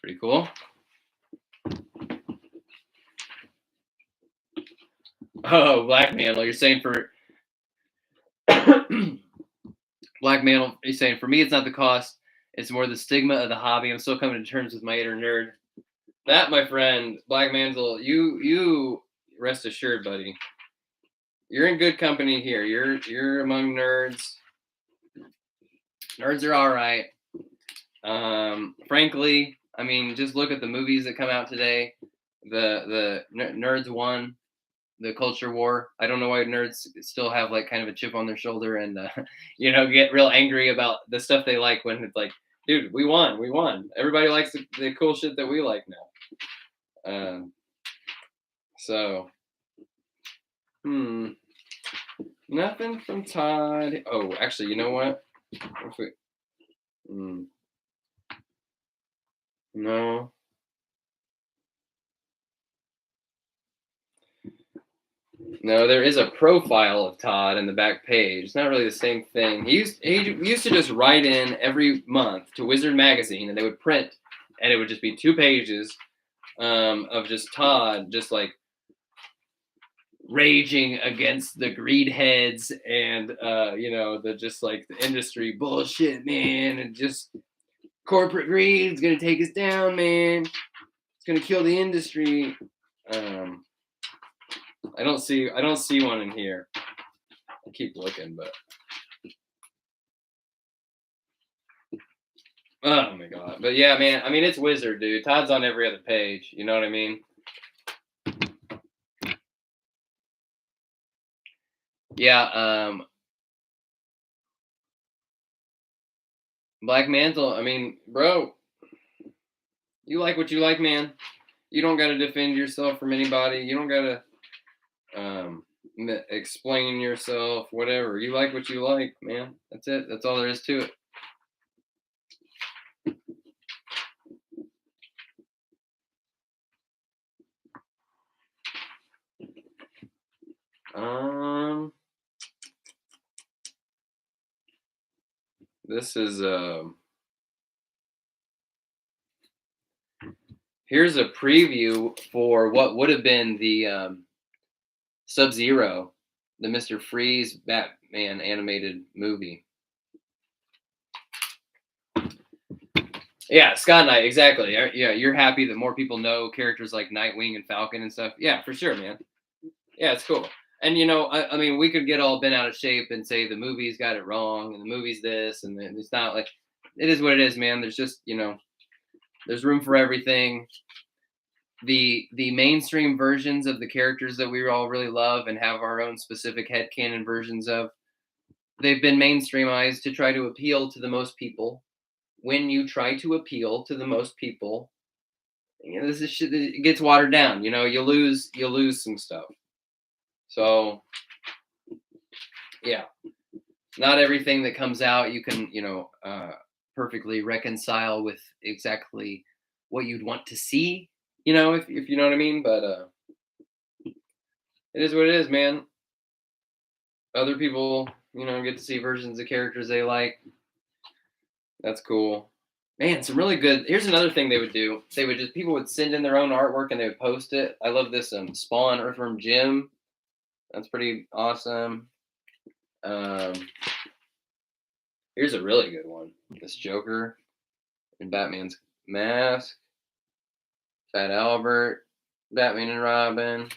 Pretty cool. Oh, Black Mantle, you're saying for Black Mantle, you're saying for me it's not the cost, it's more the stigma of the hobby. I'm still coming to terms with my inner nerd. That, my friend, Black Mantle, you rest assured, buddy. You're in good company here. You're among nerds. Nerds are all right. Frankly, I mean, just look at the movies that come out today. The nerds won the culture war. I don't know why nerds still have like kind of a chip on their shoulder and get real angry about the stuff they like when it's like dude, we won. We won. Everybody likes the cool shit that we like now. So, hmm, nothing from Todd. Oh, actually, you know what? If we, hmm, no. No, there is a profile of Todd in the back page. It's not really the same thing. He used to just write in every month to Wizard Magazine, and they would print, and it would just be 2 pages of just Todd, just like raging against the greed heads and the just like the industry bullshit, man, and just corporate greed is gonna take us down, man. It's gonna kill the industry. Um, I don't see one in here. I keep looking, but oh my god. But yeah, man. I mean, it's Wizard, dude. Todd's on every other page. You know what I mean? Yeah. Black Mantle. I mean, bro, you like what you like, man. You don't got to defend yourself from anybody. You don't got to explain yourself. Whatever. You like what you like, man. That's it. That's all there is to it. This is here's a preview for what would have been the Sub-Zero, the Mr. Freeze Batman animated movie. Yeah, Scott Knight, exactly. Yeah, you're happy that more people know characters like Nightwing and Falcon and stuff. Yeah, for sure, man. Yeah, it's cool. And I mean, we could get all bent out of shape and say the movie's got it wrong and the movie's this and then it's not like it is what it is, man. There's just there's room for everything. The mainstream versions of the characters that we all really love and have our own specific headcanon versions of, they've been mainstreamized to try to appeal to the most people. When you try to appeal to the most people, this is shit. It gets watered down. You lose some stuff. So yeah, not everything that comes out you can perfectly reconcile with exactly what you'd want to see. If you know what I mean. But it is what it is, man. Other people, get to see versions of characters they like. That's cool. Man, some really good. Here's another thing they would do. People would send in their own artwork and they would post it. I love this Spawn Earthworm Jim. That's pretty awesome. Um, here's a really good one. This Joker in Batman's mask. Fat Albert, Batman and Robin.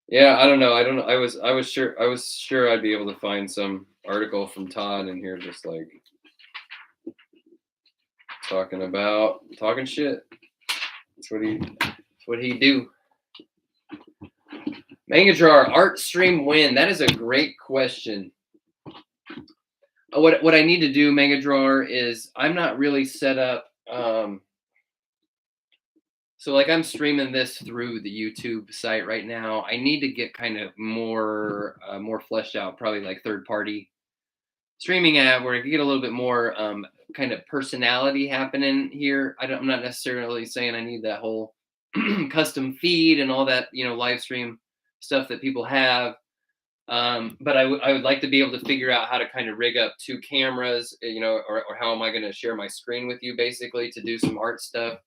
Yeah, I don't know. I don't know. I was sure I'd be able to find some article from Todd in here just like talking shit. That's what he do. Manga Jar art stream win. That is a great question. What I need to do, Manga Drawer, is I'm not really set up. So like I'm streaming this through the YouTube site right now. I need to get kind of more fleshed out, probably like third party streaming app where I can get a little bit more kind of personality happening here. I'm not necessarily saying I need that whole custom feed and all that live stream stuff that people have. But I would like to be able to figure out how to kind of rig up 2 cameras, or how am I going to share my screen with you basically to do some art stuff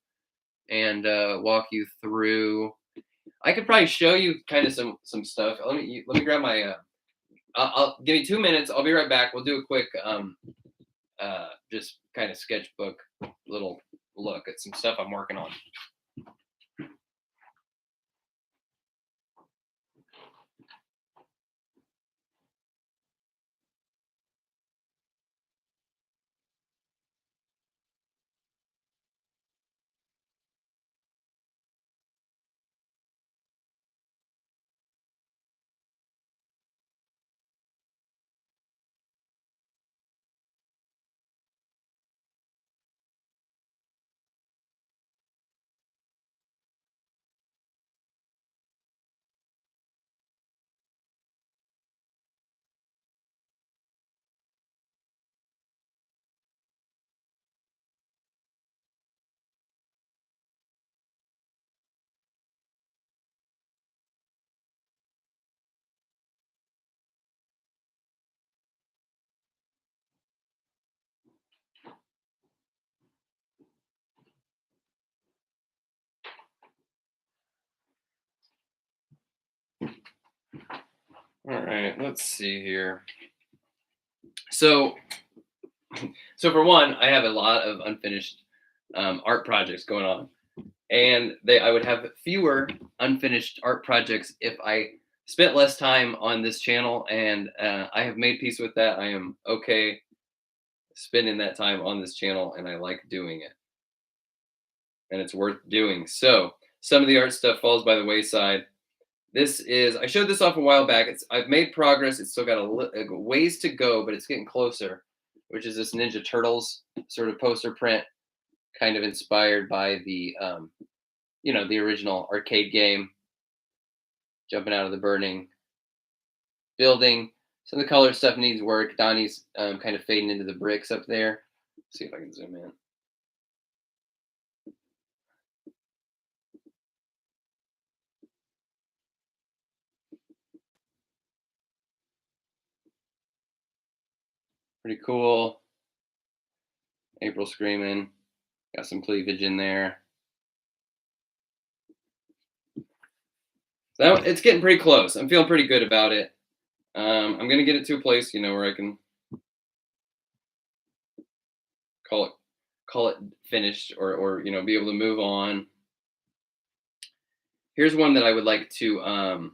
and walk you through. I could probably show you kind of some stuff. Let me grab my. I'll give me 2 minutes. I'll be right back. We'll do a quick just kind of sketchbook little look at some stuff I'm working on. right, let's see here. So for one, I have a lot of unfinished art projects going on, and I would have fewer unfinished art projects if I spent less time on this channel, and I have made peace with that. I am okay spending that time on this channel, and I like doing it, and it's worth doing. So some of the art stuff falls by the wayside. This is, I showed this off a while back. I've made progress. It's still got a ways to go, but it's getting closer, which is this Ninja Turtles sort of poster print, kind of inspired by the, the original arcade game, jumping out of the burning building. Some of the color stuff needs work. Donnie's kind of fading into the bricks up there. Let's see if I can zoom in. Pretty cool. April screaming. Got some cleavage in there. So it's getting pretty close. I'm feeling pretty good about it. I'm gonna get it to a place, where I can call it finished, or be able to move on. Here's one that I would like to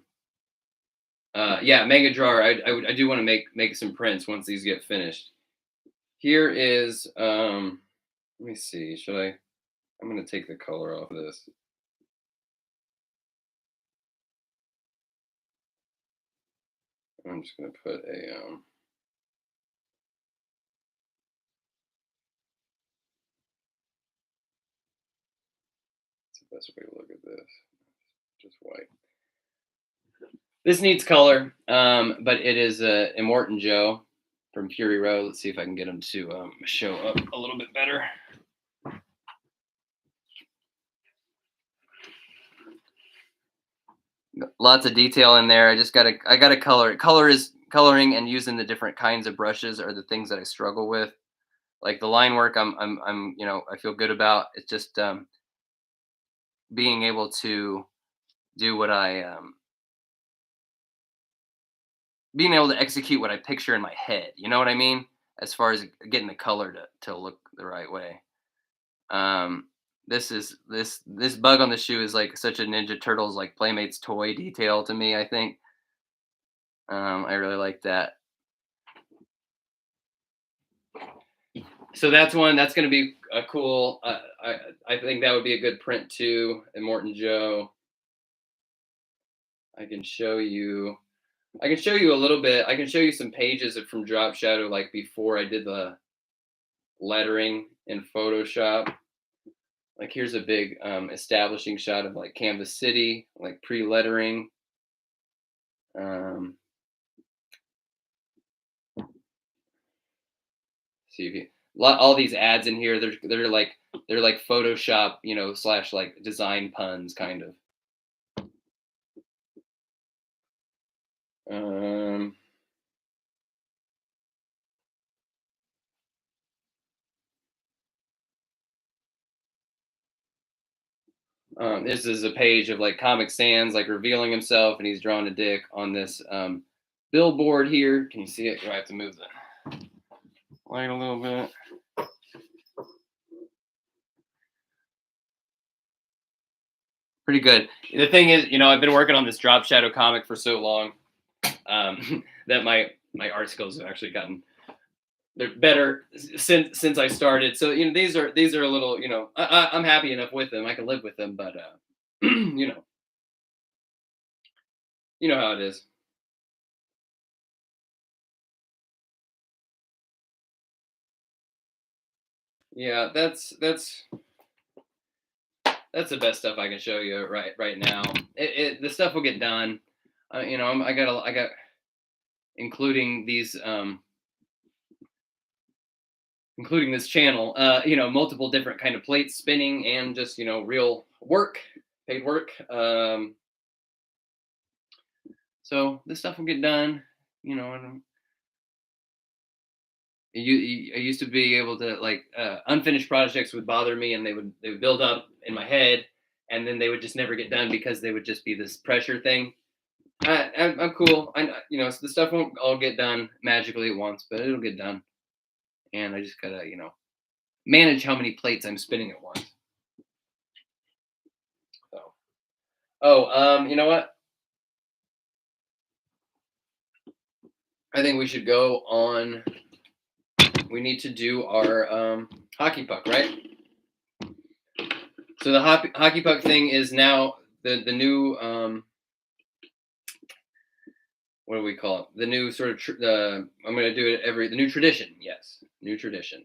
mega drawer. I do want to make some prints once these get finished. Here is let me see, I'm gonna take the color off of this. I'm just gonna put a what's the best way to look at this? Just white. This needs color, but it is Immortan Joe from Fury Road. Let's see if I can get him to show up a little bit better. Lots of detail in there. I gotta color. Coloring and using the different kinds of brushes are the things that I struggle with. Like the line work, I'm I feel good about. It's just being able to do what being able to execute what I picture in my head. You know what I mean? As far as getting the color to look the right way. This bug on the shoe is like such a Ninja Turtles like Playmates toy detail to me. I think I really like that. So that's one that's going to be a cool. I think that would be a good print too. Immortan Joe. I can show you a little bit. I can show you some pages from Drop Shadow, like before I did the lettering in Photoshop. Like here's a big establishing shot of like Canvas City, like pre-lettering. See if you all these ads in here. They're like Photoshop, / like design puns kind of. This is a page of like Comic Sans like revealing himself, and he's drawing a dick on this billboard here. Can you see it? I have to move the light a little bit. Pretty good. The thing is, I've been working on this Drop Shadow comic for so long that my art skills have actually gotten better since I started. So these are a little, I'm happy enough with them. I can live with them, but you know how it is. Yeah, that's the best stuff I can show you right now. The stuff will get done. I got including these including this channel, multiple different kind of plates spinning and just, real work, paid work. So this stuff will get done, and I used to be able to like unfinished projects would bother me, and they would build up in my head, and then they would just never get done because they would just be this pressure thing. I'm cool. The stuff won't all get done magically at once, but it'll get done. And I just gotta, manage how many plates I'm spinning at once. So, you know what? I think we should go on. We need to do our hockey puck, right? So the hockey puck thing is now the new what do we call it? The new sort of I'm going to do it the new tradition. Yes, new tradition.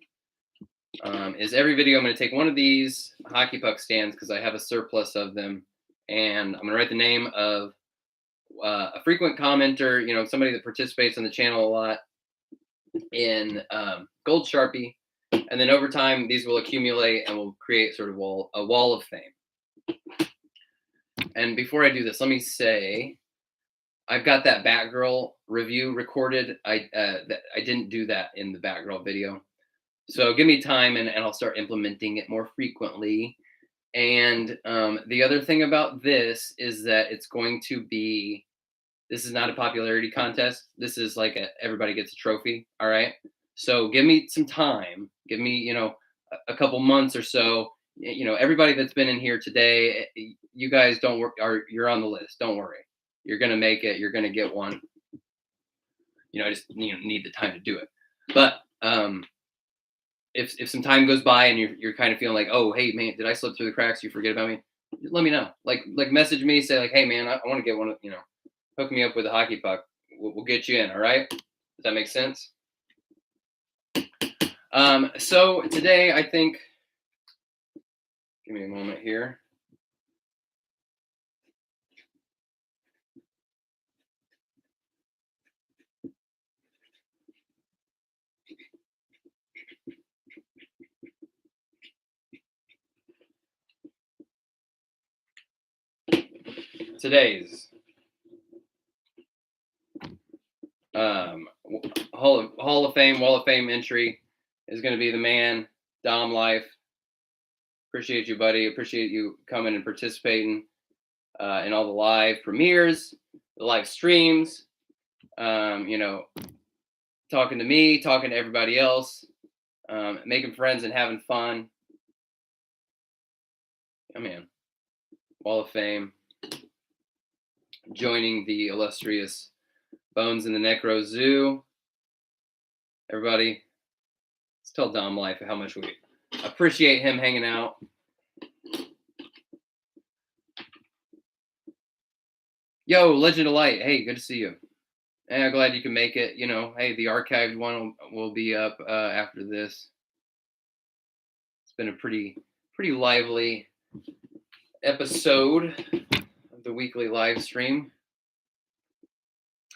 Is every video I'm going to take one of these hockey puck stands because I have a surplus of them, and I'm going to write the name of a frequent commenter, somebody that participates on the channel a lot, in gold Sharpie, and then over time these will accumulate and will create sort of a wall of fame. And before I do this, let me say I've got that Batgirl review recorded. I didn't do that in the Batgirl video. So give me time and I'll start implementing it more frequently. And the other thing about this is that this is not a popularity contest. This is like everybody gets a trophy. All right. So give me some time. Give me, a couple months or so. Everybody that's been in here today, you guys you're on the list. Don't worry. You're going to make it. You're going to get one. I just need the time to do it. But if some time goes by and you're kind of feeling like, oh, hey man, did I slip through the cracks? You forget about me? Let me know. Like message me, say like, hey man, I want to get one. Hook me up with a hockey puck. We'll get you in. All right. Does that make sense? So today I think. Give me a moment here. Today's Hall of Fame, Wall of Fame entry is going to be the man, Dahhm Life. Appreciate you, buddy. Appreciate you coming and participating in all the live premieres, the live streams, talking to me, talking to everybody else, making friends and having fun. Oh, man. Wall of Fame. Joining the illustrious Bones in the Necro Zoo. Everybody, let's tell Dahhm Life how much we appreciate him hanging out. Yo, Legend of Light. Hey, good to see you. And I'm glad you can make it. Hey, the archived one will be up after this. It's been a pretty lively episode of the weekly live stream.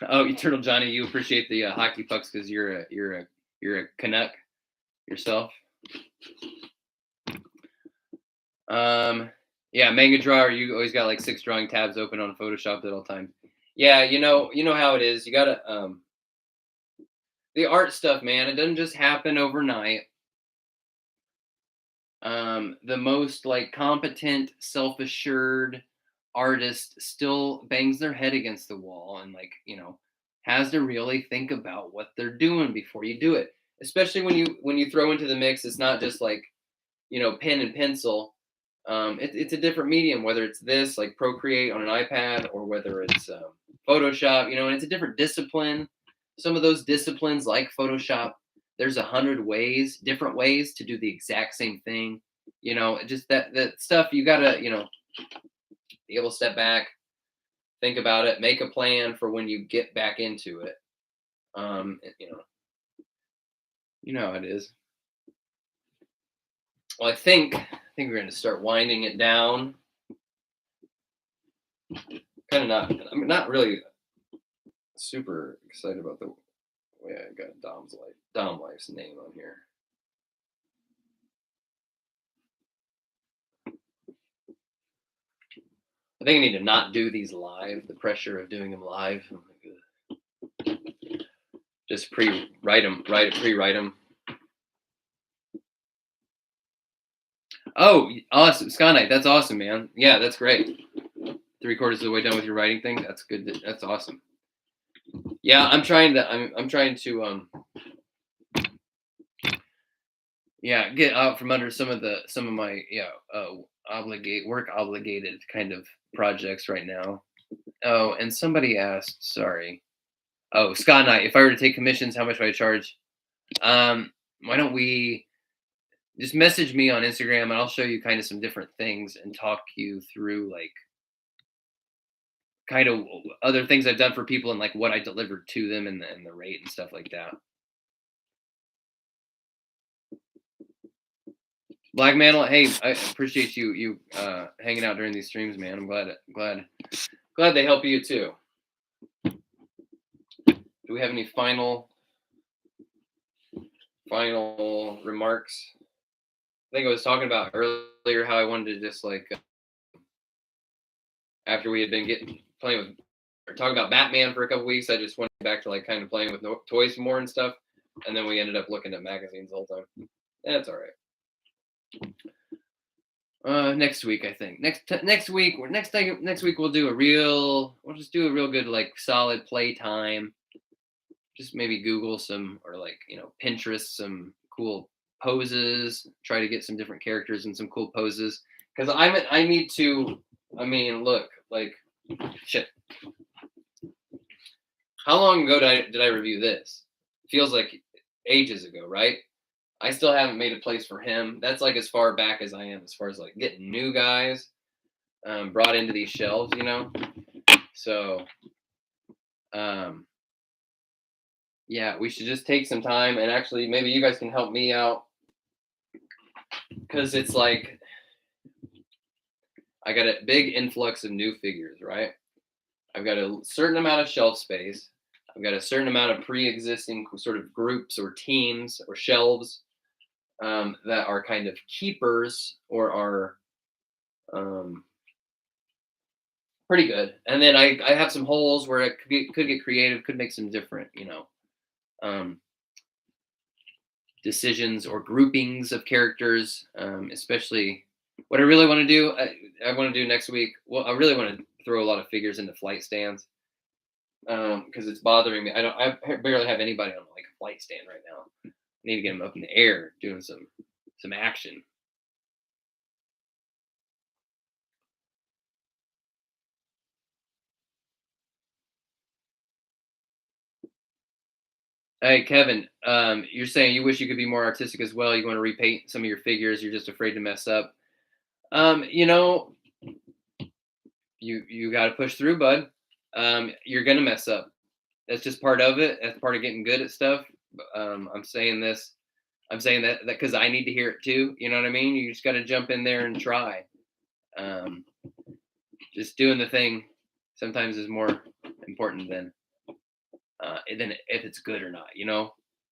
Oh, Eternal Johnny, you appreciate the hockey pucks because you're a Canuck yourself. Yeah, Manga Drawer, you always got like 6 drawing tabs open on Photoshop at all times. Yeah, you know how it is. You gotta the art stuff, man, it doesn't just happen overnight. The most like competent, self-assured artist still bangs their head against the wall and has to really think about what they're doing before you do it. Especially when you throw into the mix, it's not just like pen and pencil. It's a different medium, whether it's this like Procreate on an iPad or whether it's Photoshop, and it's a different discipline. Some of those disciplines like Photoshop, there's 100 different ways to do the exact same thing. Just that stuff you gotta, be able to step back, think about it, make a plan for when you get back into it. You know how it is. Well, I think we're going to start winding it down. I'm not really super excited about the way I got Dahmm Life's name on here. I think I need to not do these live. The pressure of doing them live. Just pre-write them. Oh, awesome, Sky Knight. That's awesome, man. Yeah, that's great. 3/4 of the way done with your writing thing. That's good. That's awesome. Yeah, I'm trying to yeah, get out from under some of my work obligated kind of projects right now. Oh, and somebody asked, sorry. Oh, Scott Knight, if I were to take commissions, how much would I charge? Why don't we just message me on Instagram and I'll show you kind of some different things and talk you through like kind of other things I've done for people and like what I delivered to them and the rate and stuff like that. Black Mantle, hey, I appreciate you hanging out during these streams, man. I'm glad they help you too. Do we have any final remarks? I think I was talking about earlier how I wanted to just like after we had been playing with or talking about Batman for a couple weeks, I just went back to like kind of playing with toys more and stuff, and then we ended up looking at magazines the whole time. That's all right. Next week I think next week we'll do just do a real good like solid play time. Just maybe Google some or like Pinterest some cool poses. Try to get some different characters and some cool poses because I need to. I mean, look like shit. How long ago did I review this? Feels like ages ago, right? I still haven't made a place for him. That's like as far back as I am, as far as like getting new guys brought into these shelves, So, yeah, we should just take some time and actually maybe you guys can help me out because it's like I got a big influx of new figures, right? I've got a certain amount of shelf space. I've got a certain amount of pre-existing sort of groups or teams or shelves that are kind of keepers or are pretty good. And then I have some holes where it could get creative, could make some different, decisions or groupings of characters, especially what I really want to do. I want to do next week. Well, I really want to throw a lot of figures into flight stands because it's bothering me. I barely have anybody on like a flight stand right now. I need to get them up in the air doing some action. Hey Kevin, you're saying you wish you could be more artistic as well. You want to repaint some of your figures. You're just afraid to mess up. You got to push through, bud. You're gonna mess up. That's just part of it. That's part of getting good at stuff. I'm saying this. I'm saying that because I need to hear it too. You know what I mean? You just got to jump in there and try. Just doing the thing sometimes is more important than if it's good or not.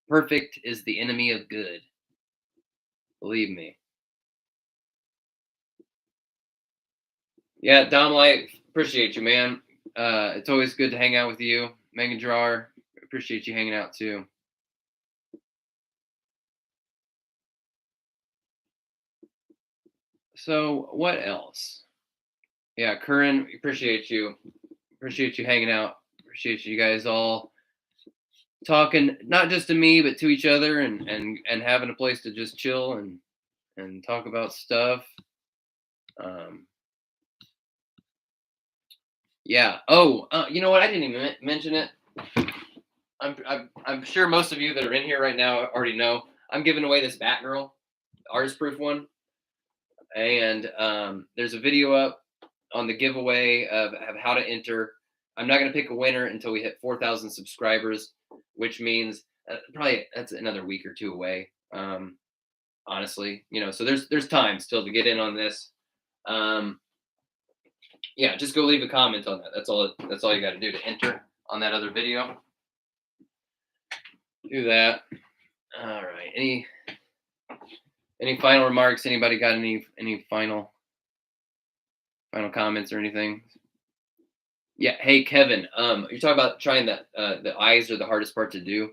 Perfect is the enemy of good. Believe me. Yeah, Dom Light, appreciate you, man. It's always good to hang out with you. Megan Jar, appreciate you hanging out too. So what else? Yeah, Curran, appreciate you. Appreciate you hanging out. Appreciate you guys all talking, not just to me, but to each other and having a place to just chill and talk about stuff. Yeah. Oh, you know what? I didn't even mention it. I'm sure most of you that are in here right now already know. I'm giving away this Batgirl, artist proof one, and there's a video up on the giveaway of how to enter. I'm not going to pick a winner until we hit 4,000 subscribers, which means probably that's another week or two away. Honestly, so there's time still to get in on this. Yeah, just go leave a comment on that. That's all you got to do to enter on that other video. Do that. All right. Any final remarks? Anybody got any final comments or anything? Yeah. Hey, Kevin. You're talking about trying that. The eyes are the hardest part to do.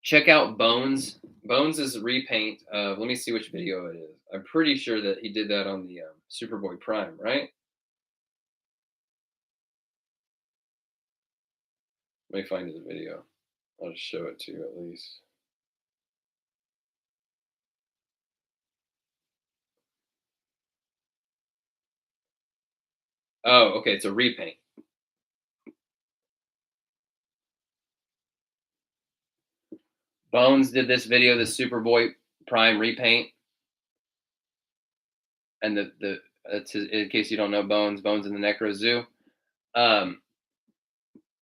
Check out Bones. Bones is a repaint of. Let me see which video it is. I'm pretty sure that he did that on the Superboy Prime, right? Let me find the video. I'll just show it to you at least. Oh, okay, it's a repaint. Bones did this video, the Superboy Prime repaint, and the it's in case you don't know Bones in the Necro Zoo. Um,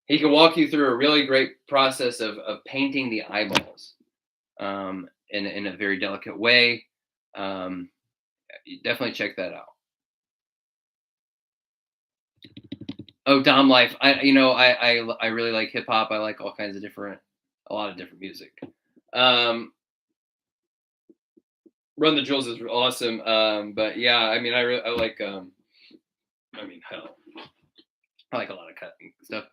he can walk you through a really great process of painting the eyeballs in a very delicate way. Um, you definitely check that out. Oh, Dom Life. I really like hip hop. I like all kinds of a lot of different music. Um, Run the Jewels is awesome. But yeah, I mean, I like. I mean, hell, I like a lot of cutting stuff.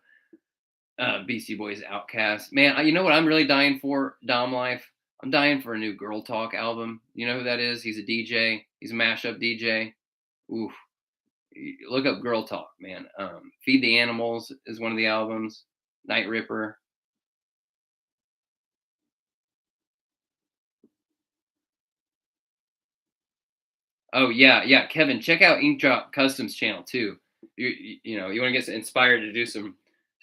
Beastie Boys, Outkast. Man, you know what I'm really dying for? Dom Life. I'm dying for a new Girl Talk album. You know who that is? He's a DJ. He's a mashup DJ. Oof. Look up Girl Talk, man. Feed the Animals is one of the albums. Night Ripper. Oh yeah. Kevin, check out Ink Drop Customs channel too. You know you want to get inspired to do some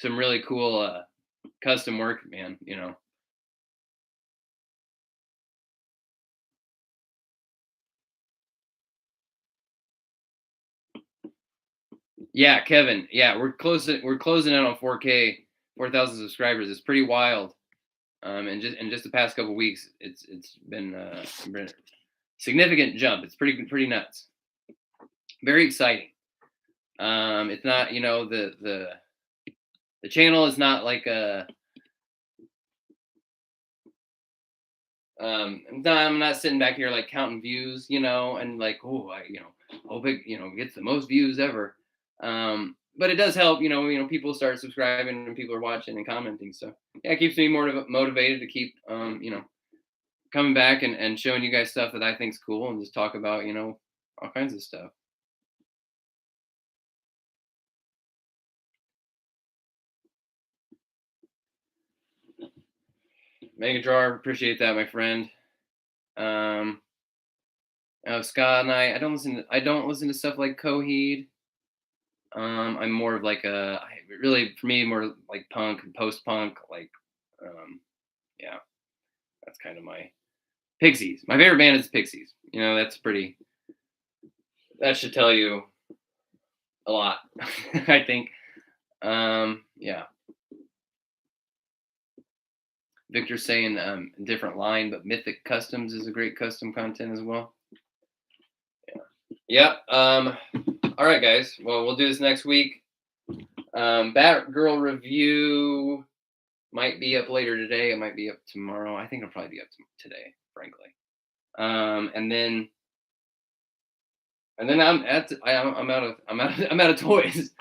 really cool custom work, man. You know. Yeah, Kevin. Yeah, we're closing out on 4K, 4,000 subscribers. It's pretty wild. And just the past couple weeks, it's been a significant jump. It's pretty nuts. Very exciting. It's not, the channel is not like a I'm not sitting back here like counting views, and like, oh, hope it, gets the most views ever. But it does help, people start subscribing and people are watching and commenting. So yeah, it keeps me more motivated to keep, coming back and showing you guys stuff that I think's cool and just talk about, all kinds of stuff. Mega Jar, appreciate that, my friend. Um, Scott and I don't listen to stuff like Coheed. I'm more of like really for me more like punk and post punk, like yeah, that's kind of my Pixies. My favorite band is Pixies. That should tell you a lot, I think. Yeah. Victor's saying different line, but Mythic Customs is a great custom content as well. Yeah. All right, guys. Well, we'll do this next week. Batgirl review might be up later today. It might be up tomorrow. I think it'll probably be up today, frankly. And then I'm out of toys.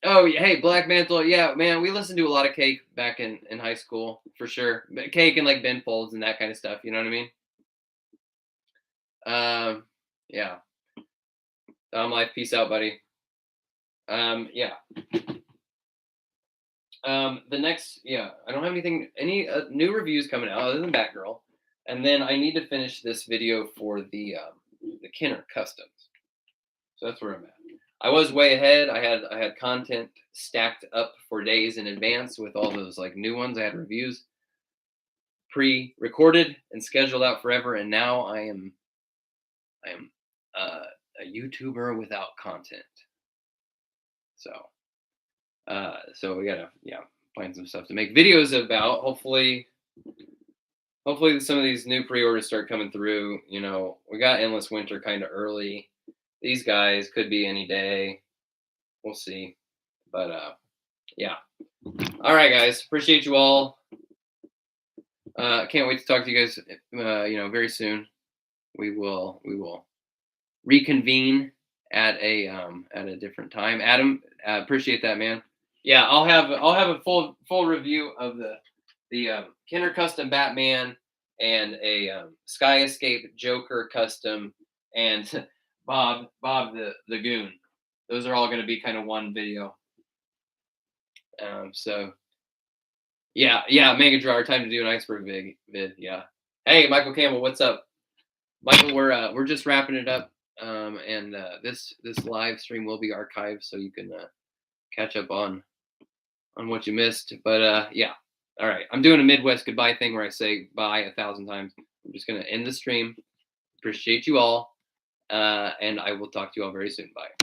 Oh, yeah, hey, Black Mantle. Yeah, man, we listened to a lot of Cake back in high school for sure. But Cake and like Ben Folds and that kind of stuff. You know what I mean? Yeah. Life, peace out, buddy. Yeah. The next, yeah, I don't have any new reviews coming out other than Batgirl, and then I need to finish this video for the Kenner Customs. So that's where I'm at. I was way ahead. I had content stacked up for days in advance with all those like new ones. I had reviews pre-recorded and scheduled out forever, and now I am a YouTuber without content. So we gotta find some stuff to make videos about. Hopefully some of these new pre-orders start coming through. We got Endless Winter kind of early. These guys could be any day. We'll see. But yeah. All right, guys. Appreciate you all. Can't wait to talk to you guys. Very soon. We will reconvene at a different time. Adam, appreciate that, man. Yeah, I'll have a full review of the Kenner Custom Batman and a Sky Escape Joker Custom and Bob the Goon. Those are all going to be kind of one video. So yeah, Mega Drawer, time to do an iceberg vid. Yeah. Hey, Michael Campbell, what's up? Michael, we're just wrapping it up. And this live stream will be archived, so you can catch up on what you missed. But yeah. All right. I'm doing a Midwest goodbye thing where I say bye 1,000 times. I'm just gonna end the stream. Appreciate you all. And I will talk to you all very soon. Bye.